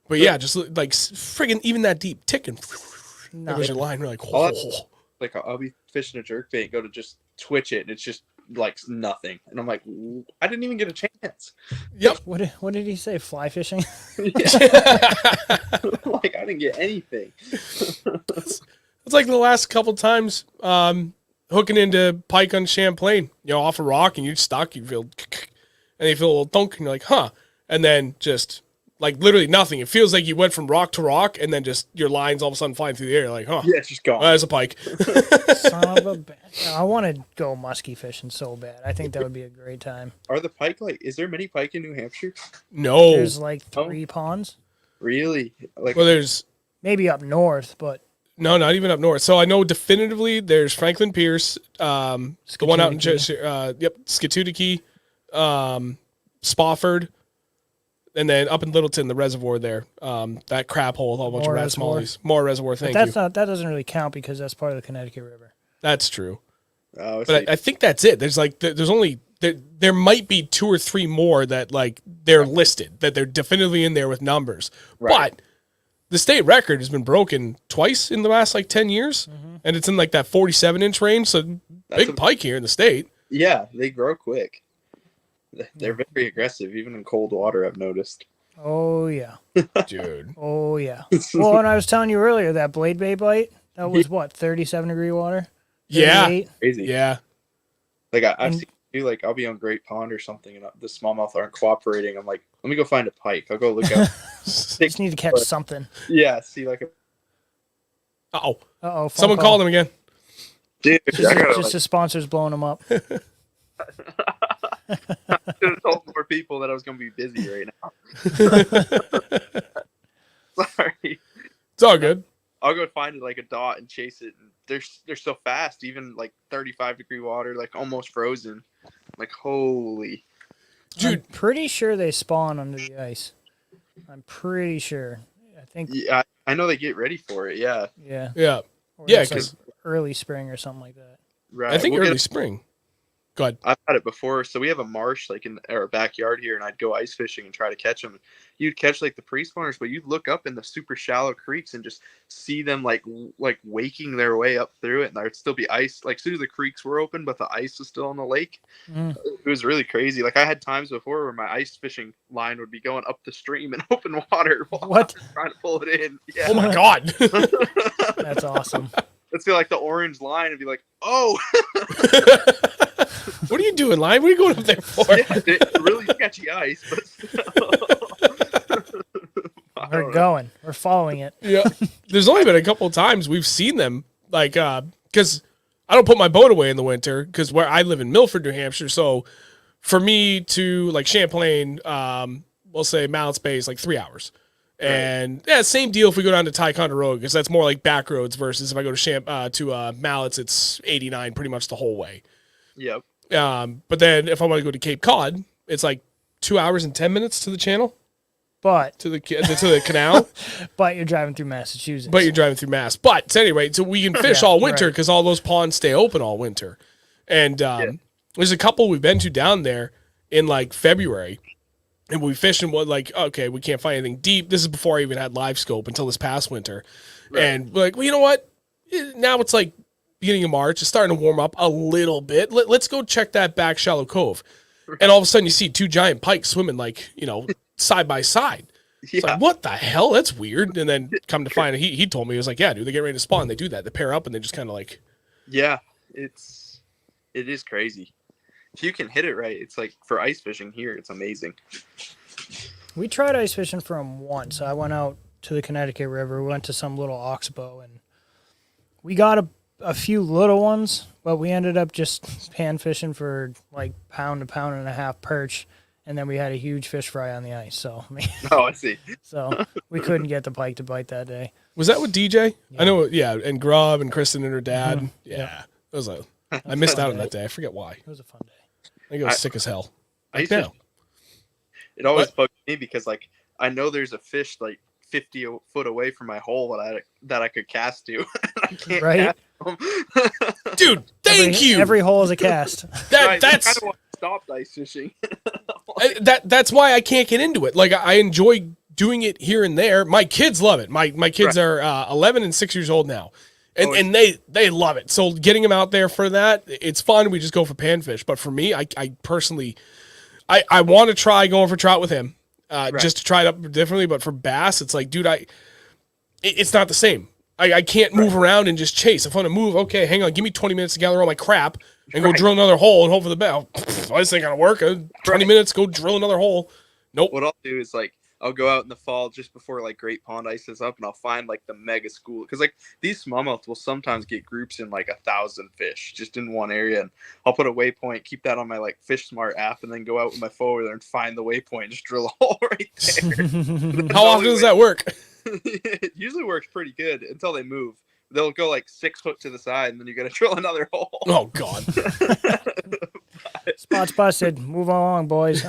B: But yeah, just like friggin' even that deep, ticking. There was your line. We're like, oh.
C: Like I'll be fishing a jerk bait, go to just twitch it, and it's just like nothing. And I'm like, I didn't even get a chance.
B: Yep.
A: What did he say? Fly fishing?
C: Like I didn't get anything.
B: It's like the last couple times hooking into pike on Champlain, off a rock, and you're stuck, you feel, and you feel a little thunk, and you're like, huh. And then just, like, literally nothing. It feels like you went from rock to rock, and then just your line's all of a sudden flying through the air, like, huh.
C: Yeah, it's just gone.
B: There's a pike.
A: Son of a bitch. I want to go muskie fishing so bad. I think that would be a great time.
C: Are the pike is there many pike in New Hampshire?
B: No.
A: There's like 3 ponds.
C: Really? Like
B: Well, there's,
A: Maybe up north, but
B: no, not even up north. So I know definitively there's Franklin Pierce, the one out in Skatutikee, Spofford, and then up in Littleton, the reservoir there, that crab hole with a whole bunch of rat smallies. More reservoir, thank you.
A: that doesn't really count because that's part of the Connecticut River.
B: That's true.
C: oh,
B: But I think that's it. There's like there's only there might be 2 or 3 more that like they're listed, that they're definitively in there with numbers.
C: Right.
B: But the state record has been broken twice in the last like 10 years, and it's in like that 47-inch range. So big pike here in the state.
C: yeah, they grow quick. They're very aggressive, even in cold water. I've noticed.
A: Oh yeah.
B: Dude.
A: Oh yeah. Well, and I was telling you earlier that blade bait bite, that was what, 37-degree water?
B: Yeah.
A: 38?
C: Crazy.
B: Yeah.
C: Like I've seen you, like I'll be on Great Pond or something, and the smallmouth aren't cooperating. I'm like, let me go find a pike. I'll go look out.
A: Just need to catch something.
C: Yeah, see like a
B: Uh-oh.
A: Uh-oh.
B: Someone called him again.
C: dude. I gotta
A: Just his sponsors blowing him up.
C: should have told more people that I was gonna be busy right now. Sorry.
B: It's all good.
C: I'll go find it like a dot and chase it. And they're so fast, even like 35-degree water, like almost frozen. Like holy.
B: Dude.
A: I'm pretty sure they spawn under the ice. I'm pretty sure. I think.
C: Yeah, I know they get ready for it. Yeah.
A: Yeah.
B: Yeah.
A: Or
B: Yeah,
A: it's like
B: 'cause-
A: early spring or something like that.
C: Right.
B: I think
C: We'll
B: early
C: get-
B: spring. Go ahead.
C: I've had it before. So we have a marsh like in our backyard here, and I'd go ice fishing and try to catch them. You'd catch like the pre-spawners, but you'd look up in the super shallow creeks and just see them like waking their way up through it, and there'd still be ice. Like soon as the creeks were open, but the ice was still on the lake.
A: Mm.
C: It was really crazy. Like I had times before where my ice fishing line would be going up the stream in open water while
A: What?
C: I was trying to pull it in. Yeah.
B: Oh my God.
A: That's awesome.
C: let's be like the orange line and be like, oh,
B: What are you doing, Line? What are you going up there for?
C: yeah, really sketcy ice, but
A: We're going. We're following it.
B: Yeah. There's only been a couple of times we've seen them, like, because I don't put my boat away in the winter because where I live in Milford, New Hampshire. So for me to like Champlain, we'll say Mallett's Bay is like 3 hours. And yeah, same deal if we go down to Ticonderoga because that's more like back roads versus if I go to Mallett's, it's 89 pretty much the whole way.
C: Yep.
B: But then if I want to go to Cape Cod, it's like 2 hours and 10 minutes to the channel,
A: But
B: to the canal.
A: but you're driving through Massachusetts.
B: But you're driving through Mass. But anyway, so we can fish
A: Yeah,
B: all winter
A: right.
B: because all those ponds stay open all winter. And there's a couple we've been to down there in like February. And we fished and like, okay, we can't find anything deep. This is before I even had live scope until this past winter.
C: Right.
B: And we're like, well, you know what? Now it's like beginning of March. It's starting to warm up a little bit. Let's go check that back shallow cove. And all of a sudden you see two giant pikes swimming like, side by side. It's
C: Yeah.
B: like, what the hell? That's weird. And then come to find out, he told me, he was like, yeah, dude, they get ready to spawn. They do that. They pair up and they just kind of like.
C: Yeah. It is crazy. If you can hit it right, it's like for ice fishing here, it's amazing.
A: We tried ice fishing for him once. I went out to the Connecticut River. We went to some little oxbow, and we got a few little ones, but we ended up just pan fishing for like pound to pound and a half perch, and then we had a huge fish fry on the ice. So,
C: Oh, I see.
A: so we couldn't get the pike to bite that day.
B: Was that with DJ?
A: Yeah.
B: I know, yeah. And Grub and Kristen and her dad.
A: Mhm.
B: Yeah. It was I missed out on that day. I forget why.
A: It was a fun day.
B: I think I was sick as hell.
C: Ice
B: now.
C: fishing, it always
B: What?
C: bugs me because like I know there's a fish like 50 foot away from my hole that I could cast to. I can't
A: Right?
C: cast them.
B: Dude, thank you.
A: Every hole is a cast.
C: Right,
B: That's
C: I kind of want to stop ice fishing.
B: that's why I can't get into it. Like I enjoy doing it here and there. My kids love it. My kids are 11 and 6 years old now. And they love it. So getting them out there for that, it's fun. We just go for panfish. But for me, I personally, I want to try going for trout with him, just to try it up differently. But for bass, it's like, dude, it's not the same. I can't move around and just chase. If I want to move, okay, hang on, give me 20 minutes to gather all my crap and go drill another hole and hope for the best. This ain't gonna work. 20 minutes, go drill another hole. Nope.
C: What I'll do is like I'll go out in the fall just before like Great Pond ice is up, and I'll find like the mega school because like these smallmouth will sometimes get groups in like 1,000 fish just in one area, and I'll put a waypoint, keep that on my like Fish Smart app, and then go out with my phone over there and find the waypoint, just drill a hole right there.
B: How often does that work?
C: It usually works pretty good until they move. They'll go like 6 foot to the side, and then you got to drill another hole.
B: Oh God.
A: Spots busted. Move along, boys.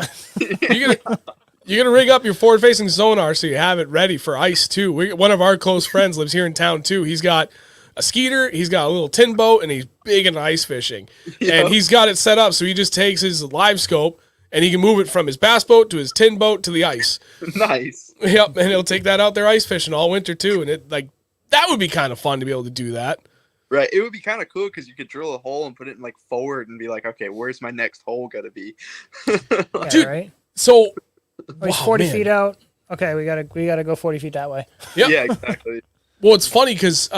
B: You're gonna rig up your forward-facing sonar so you have it ready for ice too. One of our close friends lives here in town too. He's got a skeeter, he's got a little tin boat, and he's big into ice fishing.
C: Yep.
B: And he's got it set up so he just takes his live scope and he can move it from his bass boat to his tin boat to the ice.
C: Nice.
B: Yep, and he'll take that out there ice fishing all winter too. And it that would be kind of fun to be able to do that.
C: Right. It would be kind of cool because you could drill a hole and put it in like forward and be like, okay, where's my next hole got to be?
A: Yeah,
B: Dude.
A: right?
B: So
A: Oh, he's 40 feet out. Okay, we gotta go 40 feet that way.
B: Yep.
C: Yeah, exactly.
B: Well, it's funny because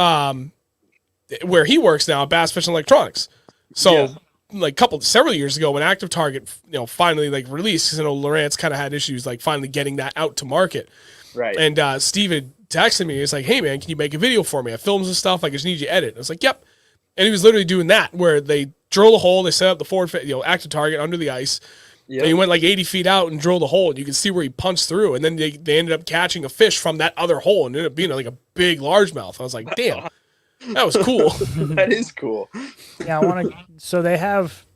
B: where he works now, Bass Fishing Electronics. So, several years ago, when Active Target, finally like released, because Lawrence kind of had issues like finally getting that out to market.
C: Right.
B: And Steve had texted me. He's like, "Hey man, can you make a video for me? I filmed some stuff. I just need you to edit." I was like, "Yep." And he was literally doing that, where they drill a hole, they set up the forward, Active Target under the ice.
C: Yep.
B: And he went like 80 feet out and drilled a hole, and you can see where he punched through. And then they ended up catching a fish from that other hole, and it ended up being like a big largemouth. I was like, damn, that was cool.
C: That is cool.
A: Yeah, I want to. So they have,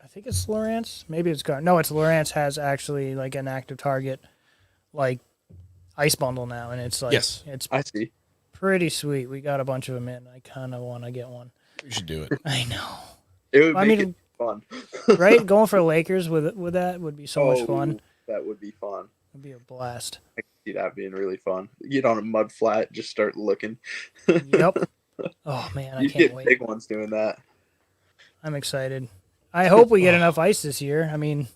A: I think it's Lawrence. Maybe it's Gar. No, it's Lawrence has actually like an Active Target, like ice bundle now, and it's like
B: Yes.
A: it's
C: I see.
A: pretty sweet. We got a bunch of them in. I kind of want to get one.
B: You should do it.
A: I know,
C: It would
A: I
C: make
A: mean,
C: it fun.
A: right? Going for Lakers with that would be so much fun.
C: That would be fun.
A: It'd be a blast.
C: I can see that being really fun. Get on a mud flat, just start looking.
A: Yep. Oh man, I
C: You
A: can't
C: get
A: wait.
C: big ones doing that.
A: I'm excited. I hope we get enough ice this year. I mean,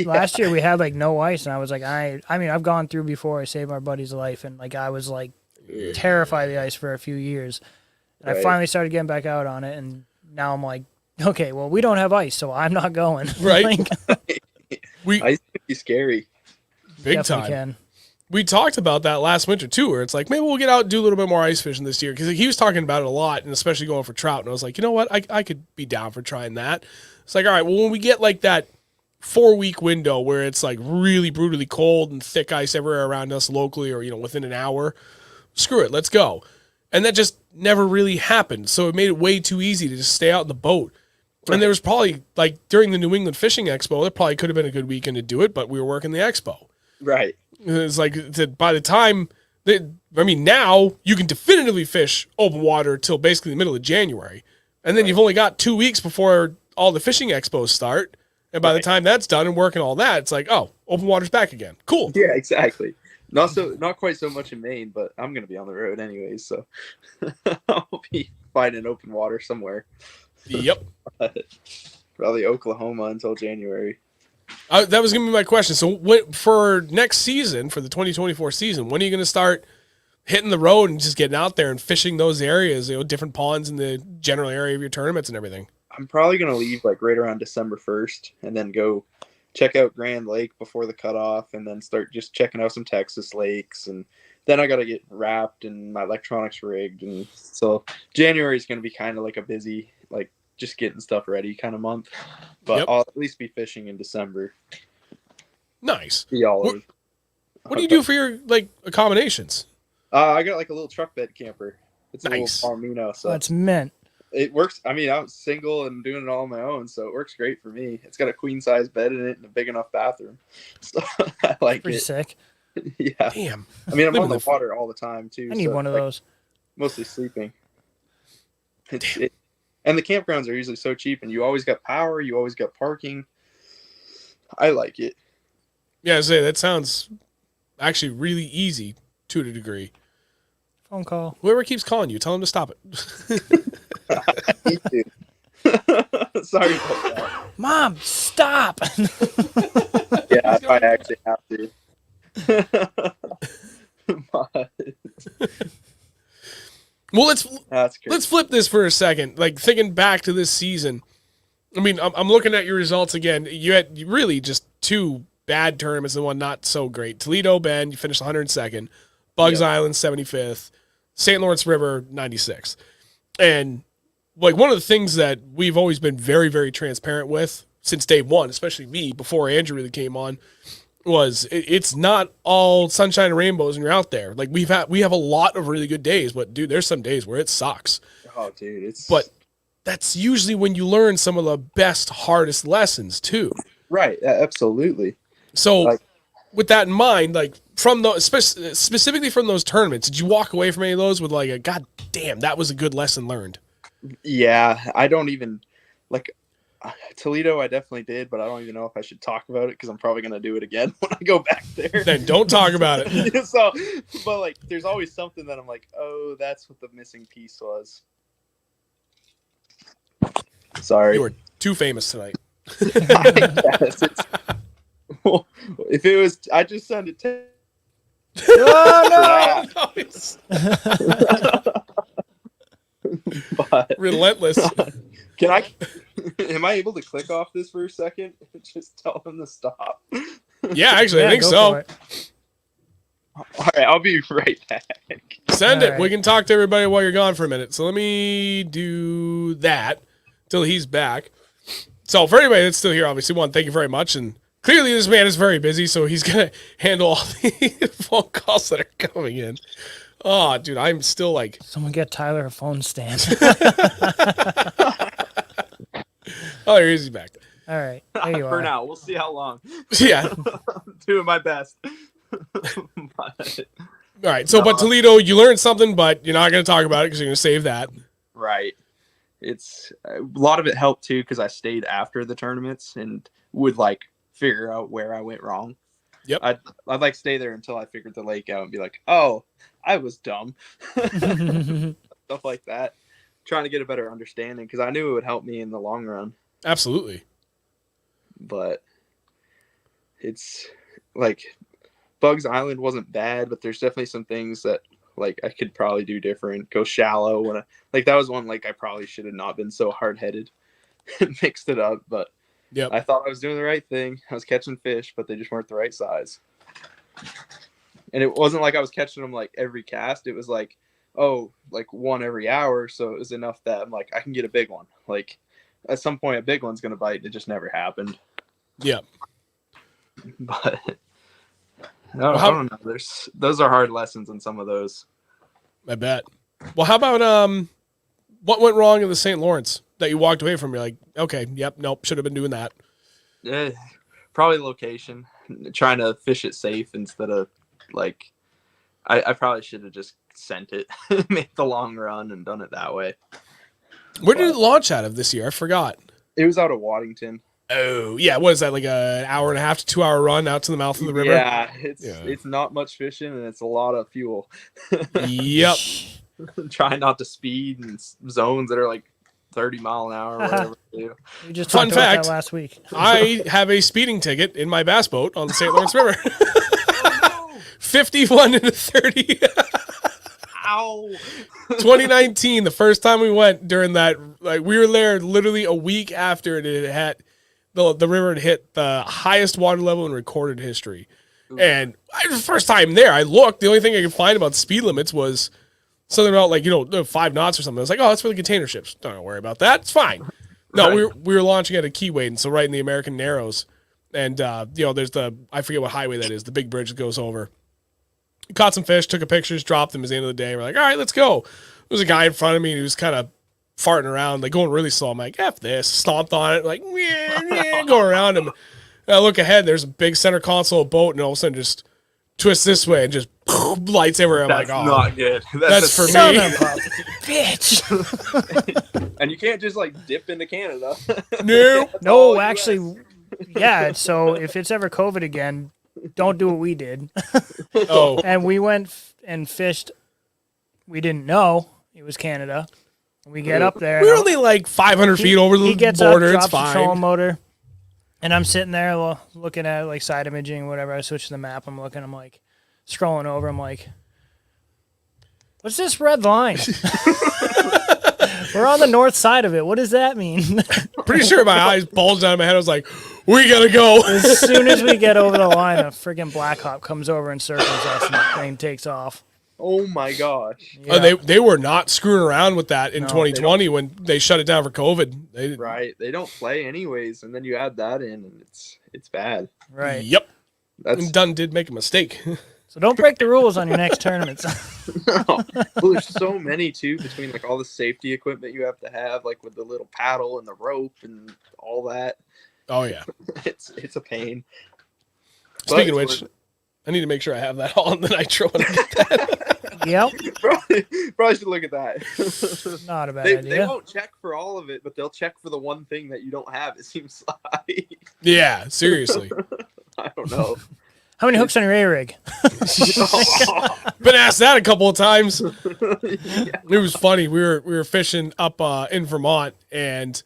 A: last year we had like no ice, and I was like, I mean, I've gone through before. I saved our buddy's life, and like I was like terrified of the ice for a few years, And I finally started getting back out on it, and now I'm like, okay, well, we don't have ice, so I'm not going.
B: Right.
C: Ice can be scary.
B: Big time.
A: Can.
B: We talked about that last winter too, where it's like, maybe we'll get out and do a little bit more ice fishing this year. Because he was talking about it a lot, and especially going for trout. And I was like, you know what? I could be down for trying that. It's like, all right, well, when we get like that 4-week window where it's like really brutally cold and thick ice everywhere around us locally, or, you know, within an hour, screw it, let's go. And that just never really happened. So it made it way too easy to just stay out in the boat. Right. And there was probably, like, during the New England Fishing Expo, it probably could have been a good weekend to do it, but we were working the expo. Right. It's like, by the time, now you can definitively fish open water till basically the middle of January. And then you've only got 2 weeks before all the fishing expos start. And by the time that's done and working all that, it's like, oh, open water's back again. Cool.
C: Yeah, exactly. Not quite so much in Maine, but I'm going to be on the road anyways, so I'll be finding open water somewhere.
B: Yep.
C: Probably Oklahoma until January.
B: That was going to be my question. So for next season, for the 2024 season, when are you going to start hitting the road and just getting out there and fishing those areas, you know, different ponds in the general area of your tournaments and everything?
C: I'm probably going to leave like right around December 1st and then go check out Grand Lake before the cutoff and then start just checking out some Texas lakes. And then I got to get wrapped and my electronics rigged. And so January is going to be kind of like a busy, like just getting stuff ready kind of month. But I'll at least be fishing in December.
B: Nice.
C: Be all over.
B: What do you do for your like accommodations?
C: I got like a little truck bed camper. It's a
B: nice.
C: little Palomino. So
A: that's mint.
C: It works. I mean, I'm single and doing it all on my own, so it works great for me. It's got a queen size bed in it and a big enough bathroom. So I like
A: pretty
C: it.
A: Sick.
C: Yeah.
B: Damn.
C: I mean, I'm on the water all the time too.
A: I need one of those.
C: Mostly sleeping. And the campgrounds are usually so cheap, and you always got power. You always got parking. I like it.
B: Yeah, I say that sounds actually really easy to a degree.
A: Phone call.
B: Whoever keeps calling you, tell them to stop it.
C: Me too. Sorry about that.
A: Mom, stop.
C: Yeah, I actually have to.
B: Well, let's flip this for a second. Like thinking back to this season, I mean, I'm looking at your results again. You had really just 2 bad tournaments and one not so great. Toledo Bend, you finished 102nd. Bugs Island, 75th. St. Lawrence River, 96th. And like one of the things that we've always been very, very transparent with since day one, especially me before Andrew really came on, was it's not all sunshine and rainbows when you're out there. Like we have a lot of really good days, but dude, there's some days where it sucks.
C: Oh, dude,
B: but that's usually when you learn some of the best, hardest lessons too.
C: Right, absolutely.
B: So with that in mind, like from those, specifically from those tournaments, did you walk away from any of those with like a God damn, that was a good lesson learned?
C: Yeah, I don't even like Toledo. I definitely did, but I don't even know if I should talk about it because I'm probably gonna do it again when I go back there.
B: Then don't talk about it.
C: So, but like, there's always something that I'm like, oh, that's what the missing piece was. Sorry,
B: you were too famous tonight.
C: Well, if it was, I just sent it to.
A: Oh
C: no! But,
B: relentless.
C: Can I? Am I able to click off this for a second and just tell them to stop?
B: Yeah, actually, I think so.
C: All right, I'll be right back.
B: Send it. We can talk to everybody while you're gone for a minute. So let me do that till he's back. So for anybody that's still here, obviously, thank you very much. And clearly this man is very busy, so he's going to handle all the phone calls that are coming in. Oh, dude, I'm still like...
A: Someone get Tyler a phone stand.
B: Oh, here he's back.
A: All right, there you are.
C: For now, we'll see how long.
B: Yeah.
C: I'm doing my best.
B: All right, so but Toledo, you learned something, but you're not going to talk about it because you're going to save that.
C: Right. It's a lot of it helped too because I stayed after the tournaments and would like figure out where I went wrong.
B: Yep.
C: I'd like stay there until I figured the lake out and be like, oh, I was dumb. Stuff like that. Trying to get a better understanding because I knew it would help me in the long run.
B: Absolutely.
C: But it's like Bugs Island wasn't bad, but there's definitely some things that like I could probably do different, go shallow when like that was one like I probably should have not been so hard-headed and mixed it up, but
B: Yep.
C: I thought I was doing the right thing. I was catching fish, but they just weren't the right size. And it wasn't like I was catching them like every cast. It was like, oh, like one every hour, so it was enough that I'm like I can get a big one. Like at some point a big one's going to bite, and it just never happened.
B: Yep.
C: But I don't know. Those are hard lessons in some of those.
B: I bet. Well, how about what went wrong in the St. Lawrence that you walked away from? You're like, okay, yep, nope, should have been doing that.
C: Probably location. Trying to fish it safe instead of like I probably should have just sent it, made the long run and done it that way.
B: Where did it launch out of this year? I forgot.
C: It was out of Waddington.
B: Oh, yeah. What is that, like an hour and a half to 2 hour run out to the mouth of the river?
C: Yeah, it's not much fishing and it's a lot of fuel.
B: Yep.
C: Trying not to speed in zones that are like 30 mile an hour or whatever they do.
A: We just
B: Fun
A: talked about
B: fact,
A: that last week.
B: I have a speeding ticket in my bass boat on the St. Lawrence River. 51 and a 30.
C: Ow.
B: 2019, the first time we went during that, like we were there literally a week after it had the river had hit the highest water level in recorded history. And the first time there, I looked, the only thing I could find about speed limits was something about like, 5 knots or something. I was like, oh, that's for the container ships. Don't worry about that. It's fine. No,
C: Right.
B: we were launching at a keyway, and so right in the American Narrows. And, there's I forget what highway that is, the big bridge that goes over. Caught some fish, took a pictures, dropped them at the end of the day. We're like, all right, let's go. There was a guy in front of me, and he was kind of farting around, like going really slow. I'm like, F this. Stomped on it, like, going around him. And I look ahead, there's a big center console boat, and all of a sudden just twists this way and just lights everywhere. I'm
C: That's
B: like, oh,
C: not good.
B: that's for
A: Son
B: me.
A: of a bitch.
C: And you can't just like dip into Canada.
B: No.
A: No, actually, yeah. So if it's ever COVID again, don't do what we did.
B: Oh,
A: And we went and fished. We didn't know it was Canada. We get up there.
B: we're only like 500 feet over
A: He
B: the
A: gets
B: border.
A: up,
B: It's
A: drops the trolling
B: fine.
A: motor, and I'm sitting there looking at like side imaging, whatever. I switch to the map. I'm looking. I'm like scrolling over. I'm like, what's this red line? We're on the north side of it. What does that mean?
B: Pretty sure my eyes bulged out of my head. I was like, we gotta go.
A: As soon as we get over the line, a friggin' Black Hawk comes over and circles us, and the plane takes off.
C: Oh my gosh.
A: Yeah.
B: They were not screwing around with that in
A: No,
B: 2020 when they shut it down for COVID. They,
C: Right. They don't play anyways, and then you add that in and it's bad.
A: Right.
B: Yep.
C: That's
B: And Dunn did make a mistake.
A: So don't break the rules on your next tournaments.
C: Well, there's so many too, between like all the safety equipment you have to have, like with the little paddle and the rope and all that.
B: Oh yeah.
C: It's a pain.
B: Speaking of
C: But
B: which, I need to make sure I have that all on the nitro when I get that.
A: Yep.
C: probably should look at that.
A: Not a bad
C: They
A: idea.
C: won't check for all of it, but they'll check for the one thing that you don't have. It seems like
B: Yeah, seriously.
C: I don't know.
A: How many hooks on your A-rig?
B: Been asked that a couple of times.
C: Yeah.
B: It was funny. We were fishing up in Vermont, and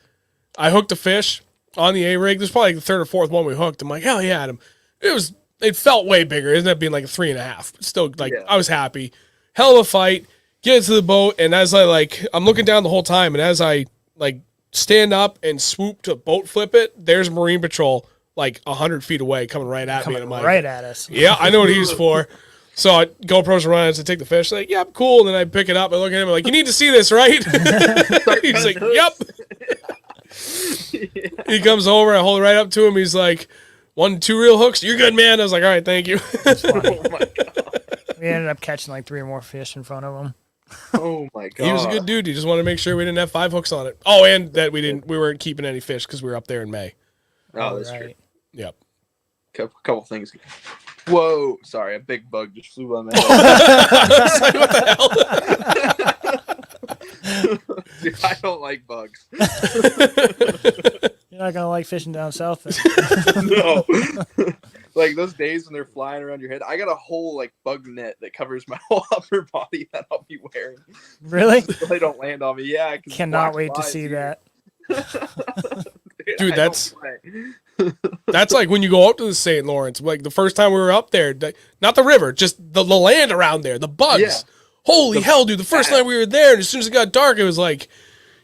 B: I hooked a fish on the A rig. This is probably like the third or fourth one we hooked. I'm like, hell yeah, Adam. It felt way bigger. It ended up being like a 3.5. But still, like,
C: Yeah.
B: I was happy. Hell of a fight. Get into the boat, and as I'm looking down the whole time, and as I like stand up and swoop to boat flip it, there's Marine Patrol like 100 feet away coming right at me. And I'm like,
A: Right at us.
B: yeah, I know what he's for. So I GoPro's running to take the fish. Like, yep, cool. And then I pick it up. I look at him. I'm like, you need to see this, right? He's like, yep.
C: Yeah.
B: He comes over. I hold it right up to him. He's like, 1, 2 reel hooks. You're good, man. I was like, all right, thank you.
C: Oh my god.
A: We ended up catching like 3 or more fish in front of him.
C: Oh my god.
B: He was a good dude. He just wanted to make sure we didn't have 5 hooks on it. Oh, and that we weren't keeping any fish because we were up there in May.
C: Oh, that's true.
A: Right.
B: Yep.
C: Couple things. Whoa, sorry, a big bug just flew by my head.
B: I was like, what the hell?
C: Dude, I don't like bugs.
A: You're not gonna like fishing down south then.
C: No. Like those days when they're flying around your head, I got a whole like bug net that covers my whole upper body that I'll be wearing.
A: Really?
C: So they don't land on me. Yeah. 'cause
A: Cannot
C: black
A: wait to
C: flies
A: see
C: here.
A: that.
B: Dude,
C: I
B: that's-
C: don't play.
B: That's like when you go up to the St. Lawrence. Like the first time we were up there, not the river, just the land around there, the bugs.
C: Yeah.
B: Holy hell, dude! The first night we were there, and as soon as it got dark, it was like.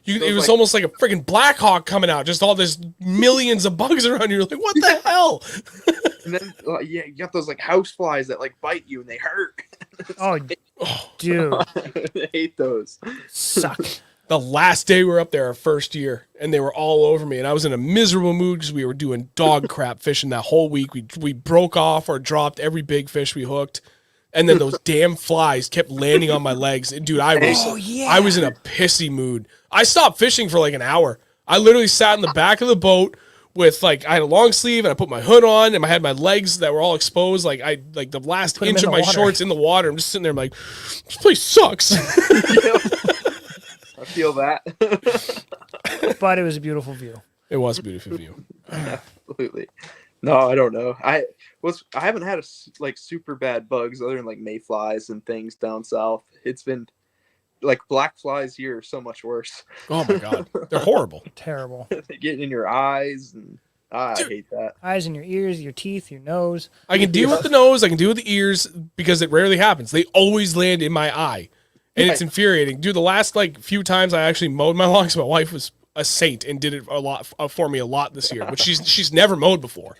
B: It was almost like a freaking Black Hawk coming out. Just all this millions of bugs around you. You're like, what the hell?
C: And then, yeah, you got those like house flies that like bite you and they hurt.
A: Oh, dude.
C: I hate those.
A: Suck.
B: The last day we were up there, our first year, and they were all over me. And I was in a miserable mood because we were doing dog crap fishing that whole week. We broke off or dropped every big fish we hooked. And then those damn flies kept landing on my legs. And dude, I was in a pissy mood. I stopped fishing for like an hour. I literally sat in the back of the boat with I had a long sleeve and I put my hood on and I had my legs that were all exposed. Like the last
A: Put 'em
B: inch
A: in
B: of
A: the
B: my
A: water.
B: shorts in the water. I'm just sitting there I'm like, this place sucks.
C: I feel that.
A: But it was a beautiful view.
B: It was a beautiful view.
C: Absolutely. No, I don't know. I haven't had super bad bugs other than like mayflies and things down south. It's been like black flies here are so much worse.
B: Oh my God. They're horrible.
A: Terrible.
C: They get in your eyes and I hate that.
A: Eyes in your ears, your teeth, your nose.
B: I can deal with the nose. I can deal with the ears because it rarely happens. They always land in my eye. And it's infuriating. Dude, the last few times I actually mowed my lawns, my wife was a saint and did it a lot for me a lot this year, but she's never mowed before.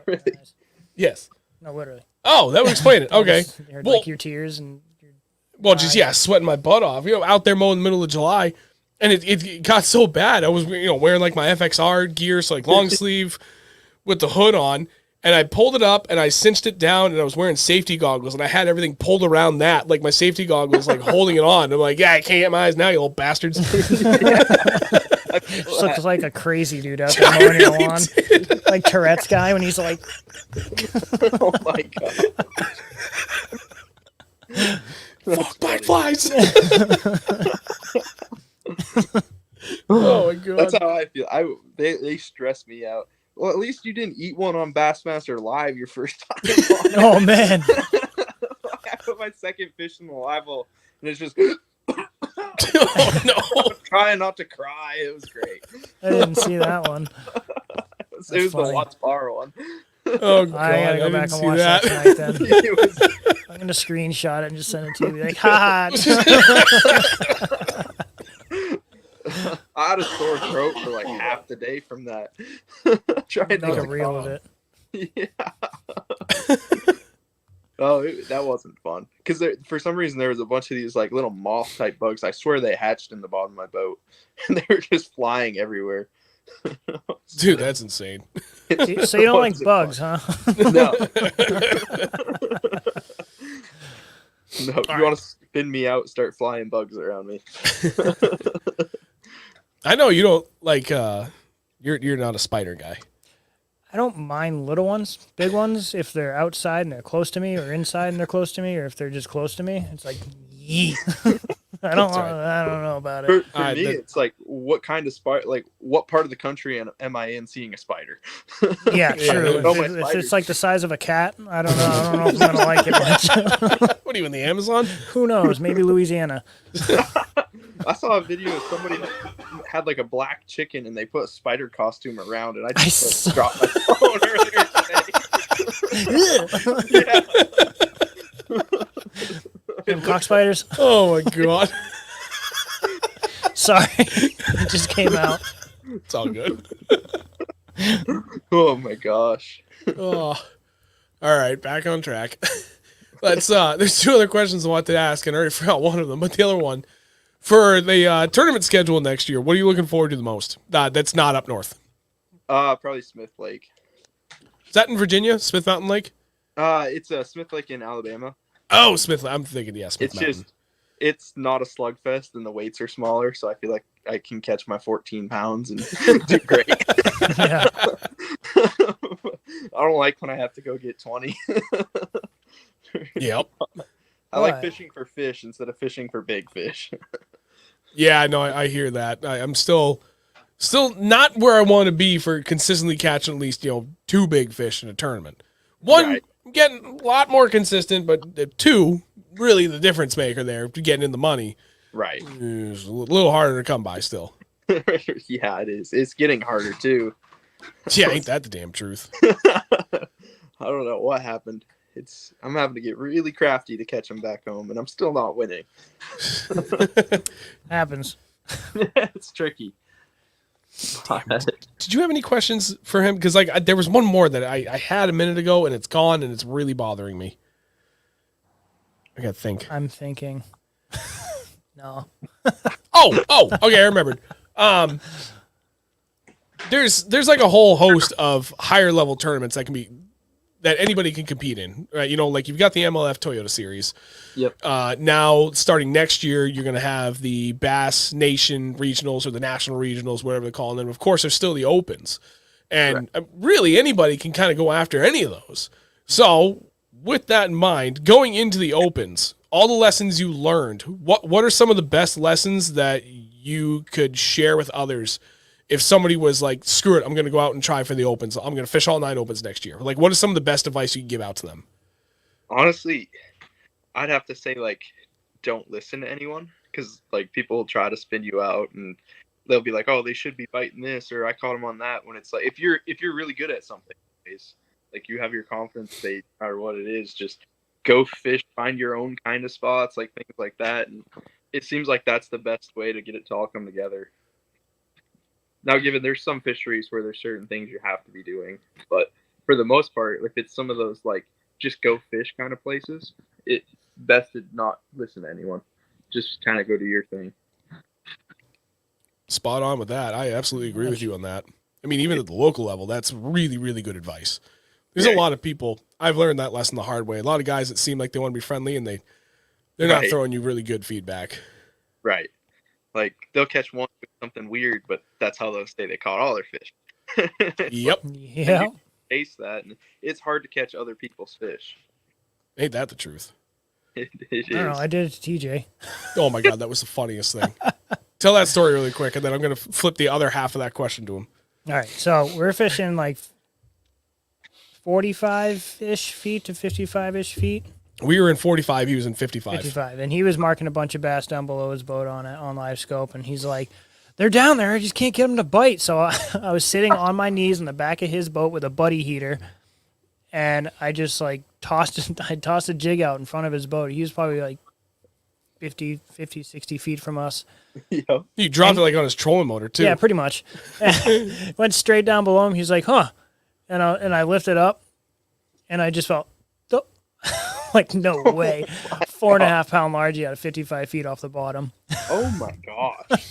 C: Really?
B: Yes.
A: No, literally.
B: Oh, that would explain it. Okay.
A: You heard,
B: Well,
A: your tears and your
B: just sweating my butt off. Out there mowing in the middle of July, and it got so bad. I was wearing my FXR gear, so long sleeve with the hood on, and I pulled it up and I cinched it down, and I was wearing safety goggles, and I had everything pulled around that, my safety goggles, holding it on. I'm like, yeah, I can't get my eyes now, you little bastards.
A: just looks like a crazy dude out there mowing your lawn. Like Tourette's guy when he's like,
C: Oh my God.
B: Fuck black flies. Oh my God.
C: That's how I feel. They stress me out. Well, at least you didn't eat one on Bassmaster Live your first time.
A: oh man.
C: I put my second fish in the live hole, and it's just.
B: Oh no.
C: I'm trying not to cry. It was great.
A: I didn't see that one.
C: It was the
A: funny.
C: Watts Bar one.
B: Oh God,
A: I gotta go
B: didn't
A: back and
B: see
A: watch that tonight then.
C: It was,
A: I'm gonna screenshot it and just send it to you. Be like, ha!
C: I had a sore throat for half the day from that. Trying
A: Make
C: not
A: a
C: to
A: reel of
C: cough.
A: it.
C: Yeah. Oh, that wasn't fun. Because for some reason there was a bunch of these little moth type bugs. I swear they hatched in the bottom of my boat, and they were just flying everywhere.
B: dude, that's insane.
A: So you don't like bugs, huh?
C: No. No. If you want to spin me out, start flying bugs around me.
B: I know you don't like. You're not a spider guy.
A: I don't mind little ones, big ones, if they're outside and they're close to me, or inside and they're close to me, or if they're just close to me. It's like, yee. I don't know about it.
C: For me, it's what kind of spider? What part of the country am I in seeing a spider?
A: Yeah, true. If it's the size of a cat, I don't know. I don't know if I'm gonna like it much.
B: What are you in the Amazon?
A: Who knows? Maybe Louisiana.
C: I saw a video of somebody that had a black chicken and they put a spider costume around it. I just dropped my phone earlier today.
A: Them cock spiders.
B: Oh my God.
A: Sorry, it just came out.
B: It's all good.
C: Oh my gosh.
B: Oh. All right, back on track. Let's there's two other questions I wanted to ask, and I already forgot one of them, but the other one. For the tournament schedule next year, what are you looking forward to the most? That's not up north.
C: Probably Smith Lake.
B: Is that in Virginia? Smith Mountain Lake?
C: It's Smith Lake in Alabama.
B: Oh, Smith. I'm thinking, yeah, Smith Mountain.
C: It's not a slugfest, and the weights are smaller, so I feel like I can catch my 14 pounds and do great.
A: Yeah.
C: I don't like when I have to go get 20.
B: Yep.
C: I like fishing for fish instead of fishing for big fish.
B: Yeah, no, I hear that. I'm still not where I want to be for consistently catching at least, two big fish in a tournament. One,
C: Right.
B: getting a lot more consistent, but two, really the difference maker there, getting in the money.
C: Right.
B: Is a little harder to come by still.
C: Yeah, it is. It's getting harder, too.
B: Yeah, ain't that the damn truth?
C: I don't know what happened. I'm having to get really crafty to catch them back home, and I'm still not winning.
A: Happens.
C: It's tricky.
B: Did you have any questions for him? Because like there was one more that I had a minute ago, and it's gone, and it's really bothering me. I gotta think.
A: I'm thinking. No.
B: Oh, okay, I remembered. There's like a whole host of higher level tournaments that anybody can compete in, right? You know, like you've got the MLF Toyota Series.
C: Yep.
B: Now, starting next year, you're going to have the Bass Nation Regionals or the National Regionals, whatever they're calling them. Of course, there's still the Opens. And really, anybody can kind of go after any of those. So, with that in mind, going into the Opens, all the lessons you learned, what are some of the best lessons that you could share with others if somebody was like, screw it, I'm going to go out and try for the Opens. I'm going to fish all 9 Opens next year. Like, what is some of the best advice you can give out to them?
C: Honestly, I'd have to say, like, don't listen to anyone, because, like, people will try to spin you out, and they'll be like, oh, they should be biting this, or I caught them on that, when it's like, if you're really good at something, like, you have your confidence state, no matter what it is, just go fish, find your own kind of spots, like, things like that, and it seems like that's the best way to get it to all come together. Now, given there's some fisheries where there's certain things you have to be doing, but for the most part, if it's some of those, like, just go fish kind of places, it's best to not listen to anyone. Just kind of go do your thing.
B: Spot on with that. I absolutely agree with you on that. I mean, even at the local level, that's really, really good advice. There's a lot of people, I've learned that lesson the hard way. A lot of guys that seem like they want to be friendly, and they're not throwing you really good feedback.
C: Right. Like, they'll catch one with something weird, but that's how they'll say they caught all their fish.
B: Yep.
A: Yeah.
C: Taste that, and it's hard to catch other people's fish.
B: Ain't that the truth?
C: It
A: I don't know. I did it to TJ.
B: Oh my God, that was the funniest thing. Tell that story really quick, and then I'm going to flip the other half of that question to him.
A: All right. So we're fishing like 45-ish feet to 55-ish feet.
B: We were in 45. He was in 55.
A: 55. And he was marking a bunch of bass down below his boat on live scope. And he's like, they're down there. I just can't get them to bite. So I was sitting on my knees in the back of his boat with a buddy heater. And I just like tossed a jig out in front of his boat. He was probably like 50, 60 feet from us.
C: Yep.
B: You dropped it like on his trolling motor too.
A: Yeah, pretty much. Went straight down below him. He's like, huh. And I lifted up and I just felt, like, no way. 4.5 pound largie out of 55 feet off the bottom.
C: Oh my gosh.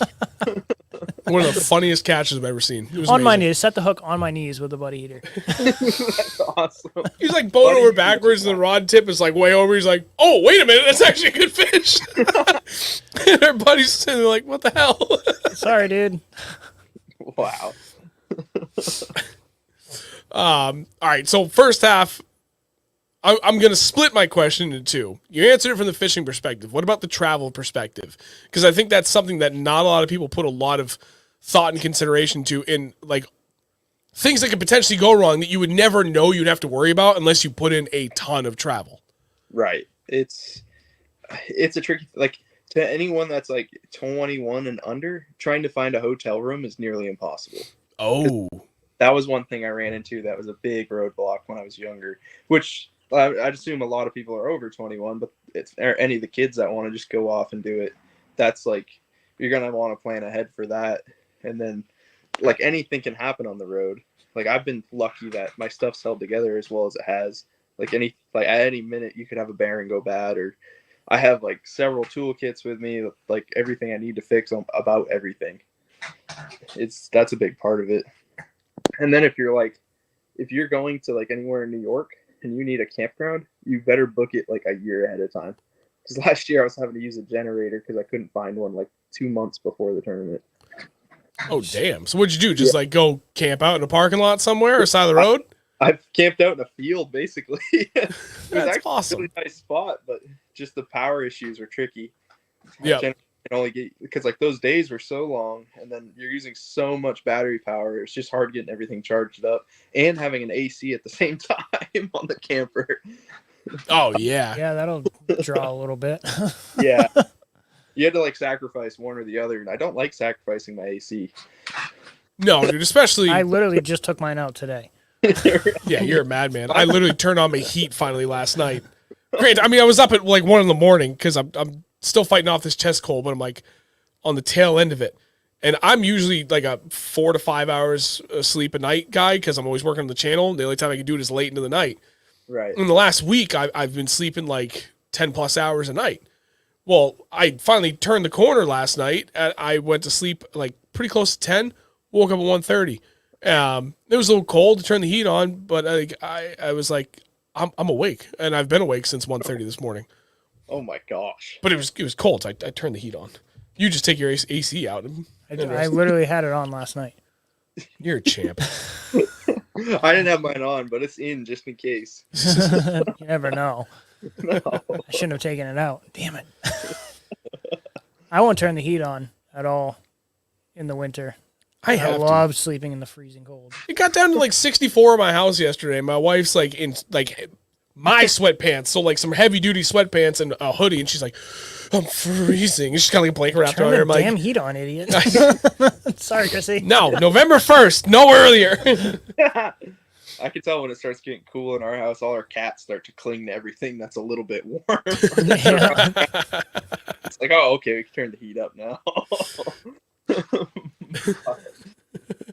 B: One of the funniest catches I've ever seen. It was
A: on my
B: amazing.
A: knees. Set the hook on my knees with the buddy heater.
C: That's awesome.
B: He's like bowing over backwards, and the rod tip is like way over. He's like, oh, wait a minute, that's actually a good fish. And our buddy's sitting there like, what the hell?
A: Sorry, dude.
C: Wow.
B: All right, so first half, I'm going to split my question into two. You answered it from the fishing perspective. What about the travel perspective? Because I think that's something that not a lot of people put a lot of thought and consideration to, in like things that could potentially go wrong that you would never know you'd have to worry about unless you put in a ton of travel.
C: Right. It's a tricky, like, to anyone that's like 21 and under, trying to find a hotel room is nearly impossible.
B: Oh.
C: That was one thing I ran into that was a big roadblock when I was younger, which I'd assume a lot of people are over 21, but it's any of the kids that want to just go off and do it. That's like, you're going to want to plan ahead for that. And then, like, anything can happen on the road. Like, I've been lucky that my stuff's held together as well as it has. Like, at any minute you could have a bearing go bad, or I have like several toolkits with me, like everything I need to fix about everything. That's a big part of it. And then if you're going to like anywhere in New York and you need a campground, you better book it like a year ahead of time. Because last year I was having to use a generator because I couldn't find one like 2 months before the tournament.
B: Oh, damn. So what'd you do? Just like go camp out in a parking lot somewhere or side of the road?
C: I've camped out in a field, basically. It was
B: That's
C: actually
B: awesome.
C: a really nice spot, but just the power issues were tricky.
B: Yeah.
C: Can only get, because like those days were so long, and then you're using so much battery power. It's just hard getting everything charged up and having an AC at the same time on the camper.
B: Oh, yeah.
A: Yeah, that'll draw a little bit.
C: Yeah. You had to like sacrifice one or the other, and I don't like sacrificing my AC.
B: No, dude, especially...
A: I literally just took mine out today.
B: Yeah, you're a madman. I literally turned on my heat finally last night. Great. I mean, I was up at like 1 a.m. because I'm still fighting off this chest cold, but I'm like on the tail end of it. And I'm usually like a 4 to 5 hours sleep a night guy because I'm always working on the channel. The only time I can do it is late into the night.
C: Right.
B: In the last week, I've been sleeping like 10 plus hours a night. Well, I finally turned the corner last night. I went to sleep like pretty close to 10, woke up at 1:30. It was a little cold to turn the heat on, but I was like, I'm awake, and I've been awake since 1:30 this morning.
C: Oh my gosh.
B: But it was cold, so I turned the heat on. You just take your AC out.
A: I literally had it on last night.
B: You're a champ.
C: I didn't have mine on, but it's in just in case.
A: You never know.
C: No.
A: I shouldn't have taken it out. Damn it. I won't turn the heat on at all in the winter.
B: I
A: love sleeping in the freezing cold.
B: It got down to like 64 in my house yesterday. My wife's like in like my sweatpants, so like some heavy duty sweatpants and a hoodie, and she's like, "I'm freezing." And she's kind of like a blanket wrapped
A: Turn
B: around her.
A: the
B: I'm like,
A: damn heat on, idiot. Sorry, Chrissy.
B: "No, November 1st, no earlier."
C: I can tell when it starts getting cool in our house, all our cats start to cling to everything that's a little bit warm.
A: Yeah.
C: It's like, oh, okay, we can turn the heat up now.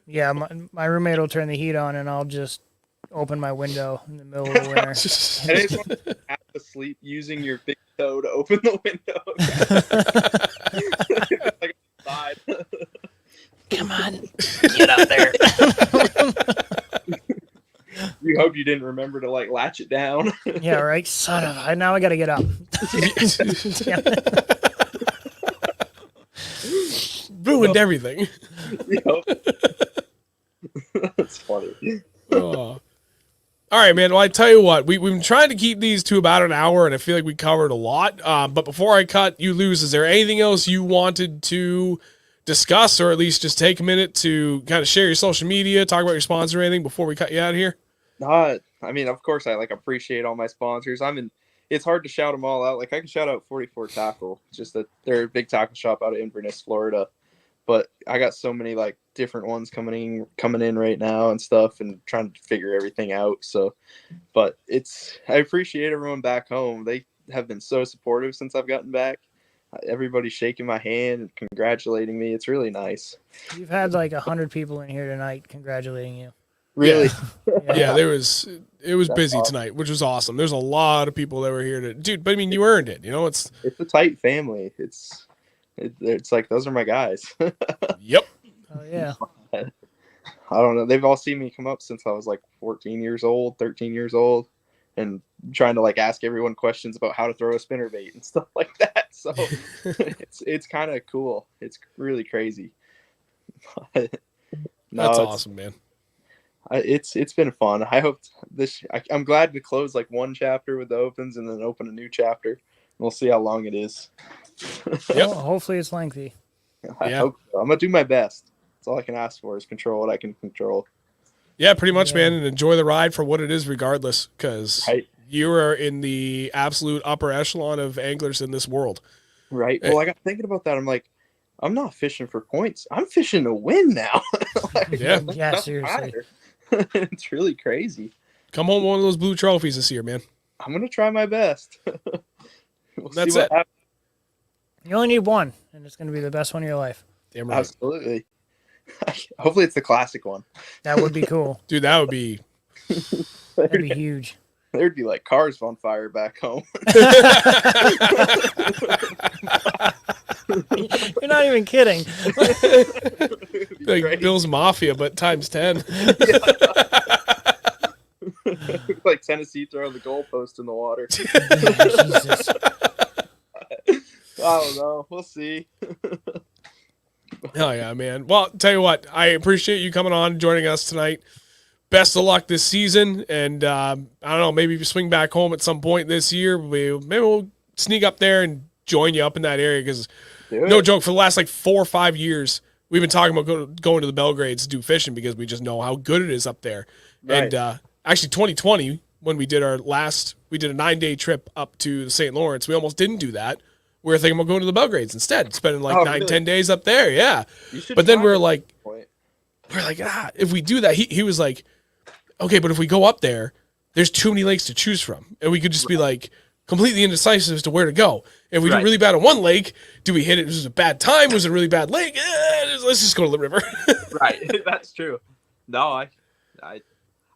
A: Yeah, my roommate will turn the heat on, and I'll just open my window in the middle of the winter.
C: I just want to half asleep using your big toe to open the window. It's like outside.
A: Come on, get out there.
C: You hope you didn't remember to like latch it down.
A: Yeah, right. Son of a. Now I got to get up.
B: Ruined everything.
C: Yep. That's funny.
B: Oh. All right, man. Well, I tell you what, we've been trying to keep these to about an hour, and I feel like we covered a lot. But before I cut you loose, is there anything else you wanted to discuss, or at least just take a minute to kind of share your social media, talk about your sponsor or anything before we cut you out of here?
C: I mean, of course, I like appreciate all my sponsors. It's hard to shout them all out. Like I can shout out 44 Tackle, it's just that they're a big tackle shop out of Inverness, Florida. But I got so many like different ones coming in right now and stuff, and trying to figure everything out. So, but I appreciate everyone back home. They have been so supportive since I've gotten back. Everybody's shaking my hand and congratulating me. It's really nice.
A: You've had like 100 people in here tonight congratulating you.
C: Really?
B: Yeah, it was busy
C: awesome.
B: tonight, which was awesome. There's a lot of people that were here to, dude. But I mean, you earned it. You know, it's
C: a tight family. It's like those are my guys.
B: Yep.
A: Oh yeah.
C: I don't know. They've all seen me come up since I was like 14 years old, 13 years old, and trying to like ask everyone questions about how to throw a spinnerbait and stuff like that. So it's kind of cool. It's really crazy.
B: That's awesome, man.
C: It's been fun. I hope I'm glad to close like one chapter with the opens and then open a new chapter. We'll see how long it is.
B: Yep.
A: Well, hopefully it's lengthy.
C: I hope so. I'm gonna do my best. That's all I can ask for is control what I can control.
B: Yeah, pretty much, man, and enjoy the ride for what it is, regardless, because you are in the absolute upper echelon of anglers in this world.
C: Right. Well, I got thinking about that. I'm like, I'm not fishing for points. I'm fishing to win now. Like,
A: yeah, seriously.
C: It's really crazy.
B: Come home with one of those blue trophies this year, man.
C: I'm gonna try my best.
B: That's it.
C: Happens.
A: You only need one, and it's going to be the best one of your life.
B: Damn right.
C: Absolutely. Hopefully it's the classic one.
A: That would be cool.
B: Dude, that would be...
A: That'd be huge.
C: There'd be like cars on fire back home.
A: You're not even kidding.
B: Like
C: Great.
B: Bill's Mafia, but times 10.
C: Like Tennessee throwing the goalpost in the water.
A: Jesus.
C: I don't know. We'll see.
B: Hell yeah, man. Well, tell you what, I appreciate you coming on, joining us tonight. Best of luck this season, and I don't know, maybe if you swing back home at some point this year, maybe we'll sneak up there and join you up in that area, because no joke, for the last like 4 or 5 years, we've been talking about going to the Belgrades to do fishing because we just know how good it is up there.
C: Right.
B: And actually 2020, when we did a 9-day trip up to the St. Lawrence, we almost didn't do that. We were thinking about going to the Belgrades instead, spending like 9-10 days up there. Yeah. But then we were like, if we do that, he was like, okay, but if we go up there, there's too many lakes to choose from. And we could just be like completely indecisive as to where to go. If we do really bad on one lake, do we hit it? Was it a bad time? Was it a really bad lake? Let's just go to the river.
C: Right. That's true. No, I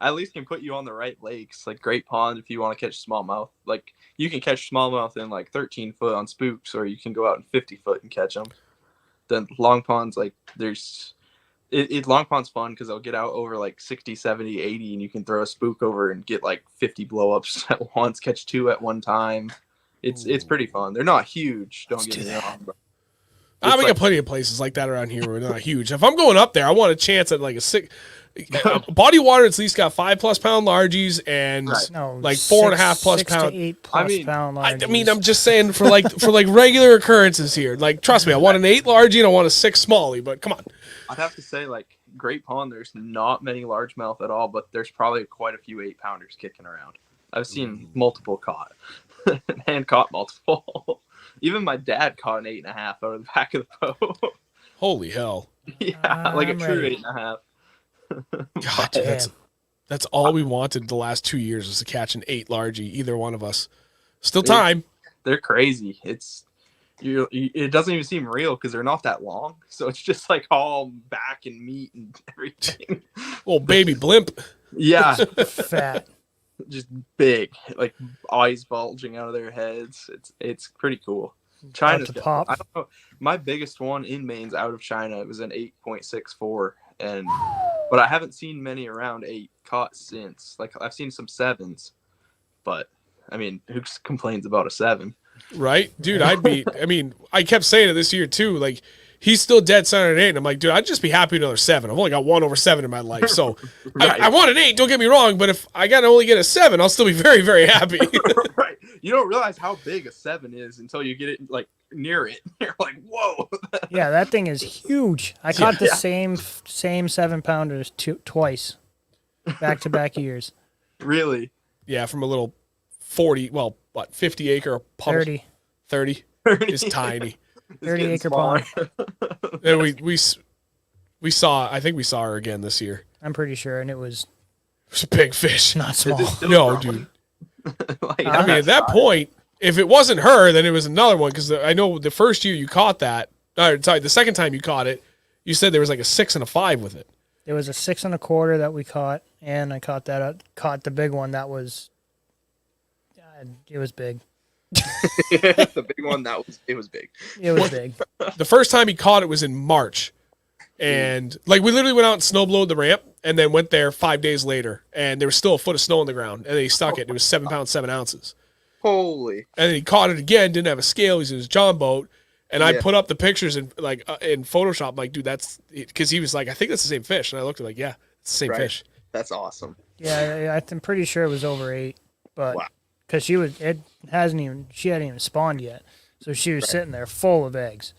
C: at least can put you on the right lakes, like Great Pond if you want to catch smallmouth. Like you can catch smallmouth in like 13 foot on spooks, or you can go out in 50 foot and catch them. Then long ponds, like long pond's fun because they'll get out over like 60, 70, 80, and you can throw a spook over and get like 50 blow-ups at once, catch 2 at one time. It's pretty fun. They're not huge, don't get me wrong. But
B: we got plenty of places like that around here where they're not huge. If I'm going up there, I want a chance at like body water. It's at least got 5+ pound largies and like 4.5+ pound.
A: 8+ pound largies.
B: I mean, I'm just saying for regular occurrences here. Like, trust me, I want an 8 largie and I want a 6 smallie. But come on,
C: I'd have to say like Great Pond. There's not many largemouth at all, but there's probably quite a few 8-pounders kicking around. I've seen multiple caught, and caught multiple. Even my dad caught an 8.5 out of the back of the boat.
B: Holy hell!
C: Yeah, like a true 8.5.
B: God, dude, that's all we wanted the last 2 years was to catch an 8 largie, either one of us. Still time.
C: They're crazy. It doesn't even seem real because they're not that long. So it's just like all back and meat and everything.
B: Little baby blimp.
C: Yeah.
A: Fat.
C: Just big, like eyes bulging out of their heads. It's pretty cool. China's
A: pop.
C: I don't know. My biggest one in Maine's out of China. It was an 8.64, but I haven't seen many around 8 caught since. Like I've seen some 7s, but I mean, who complains about a 7?
B: Right, dude. I kept saying it this year too. Like he's still dead center at 8. And I'm like, dude, I'd just be happy with another 7. I've only got 1 over 7 in my life, so
C: Right.
B: I want an 8. Don't get me wrong, but if I got to only get a 7, I'll still be very, very happy.
C: Right. You don't realize how big a 7 is until you get it like near it. You're like, whoa.
A: Yeah, that thing is huge. I caught the same 7-pounders twice, back-to-back years.
C: Really?
B: Yeah, from a little 50 acre pond. 30 is tiny.
A: 30 acre pond.
B: And we saw her again this year.
A: I'm pretty sure, and it was
B: a big fish.
A: Not small.
B: No, dude.
C: Like,
B: I mean, at that point, if it wasn't her, then it was another one. Because I know the first year you caught that, the second time you caught it, you said there was like a 6 and a 5 with it.
A: There was a 6 1/4 that we caught, and I caught the big one that was. It was big.
C: The big one it was big.
A: It was big.
B: The first time he caught it was in March, and like we literally went out and snowblowed the ramp, and then went there 5 days later, and there was still a foot of snow on the ground, and then he stuck it. It was 7 pounds 7 ounces.
C: Holy!
B: And then he caught it again. Didn't have a scale. He's in his John boat, and I put up the pictures in Photoshop. I'm like, dude, that's because he was like, I think that's the same fish, and I looked at like, yeah, it's the same fish.
C: That's awesome.
A: Yeah, I'm pretty sure it was over 8, but. Wow. Because she hadn't even spawned yet, so she was sitting there full of eggs.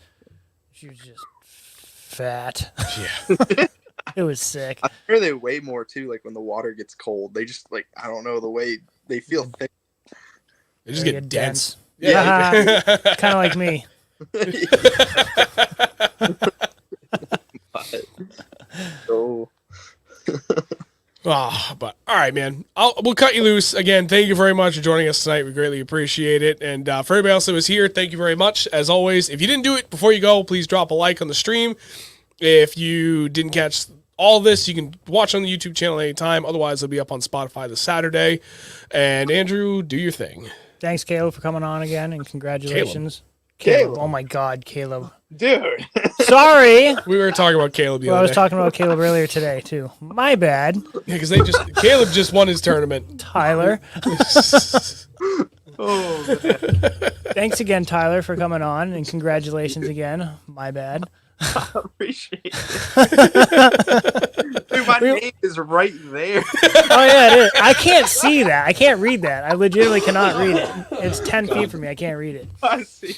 A: She was just fat.
B: Yeah,
A: it was sick.
C: I hear they weigh more too. Like when the water gets cold, they just like I don't know the way they feel thick.
B: They just get dense.
A: Yeah, kind of like me.
C: Oh.
B: But all right, man. We'll cut you loose again. Thank you very much for joining us tonight. We greatly appreciate it. And for everybody else that was here, thank you very much. As always, if you didn't do it before you go, please drop a like on the stream. If you didn't catch all this, you can watch on the YouTube channel anytime. Otherwise, it'll be up on Spotify this Saturday. And Andrew, do your thing.
A: Thanks, Caleb, for coming on again, and congratulations.
C: Caleb.
A: Oh my God, Caleb.
C: Dude.
A: Sorry.
B: We were talking about Caleb the other day.
A: I was talking about Caleb earlier today, too. My bad.
B: Yeah, because Caleb just won his tournament.
A: Tyler.
C: Oh, man.
A: Thanks again, Tyler, for coming on, and congratulations again. My bad.
C: I appreciate it. Dude, my name is right there.
A: Oh, yeah, it is. I can't see that. I can't read that. I legitimately cannot read it. It's 10 feet from me. I can't read it.
C: I see.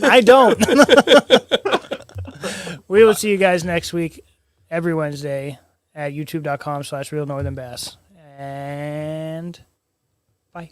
A: I don't. We will see you guys next week, every Wednesday, at youtube.com/ReelNorthernBass. And bye.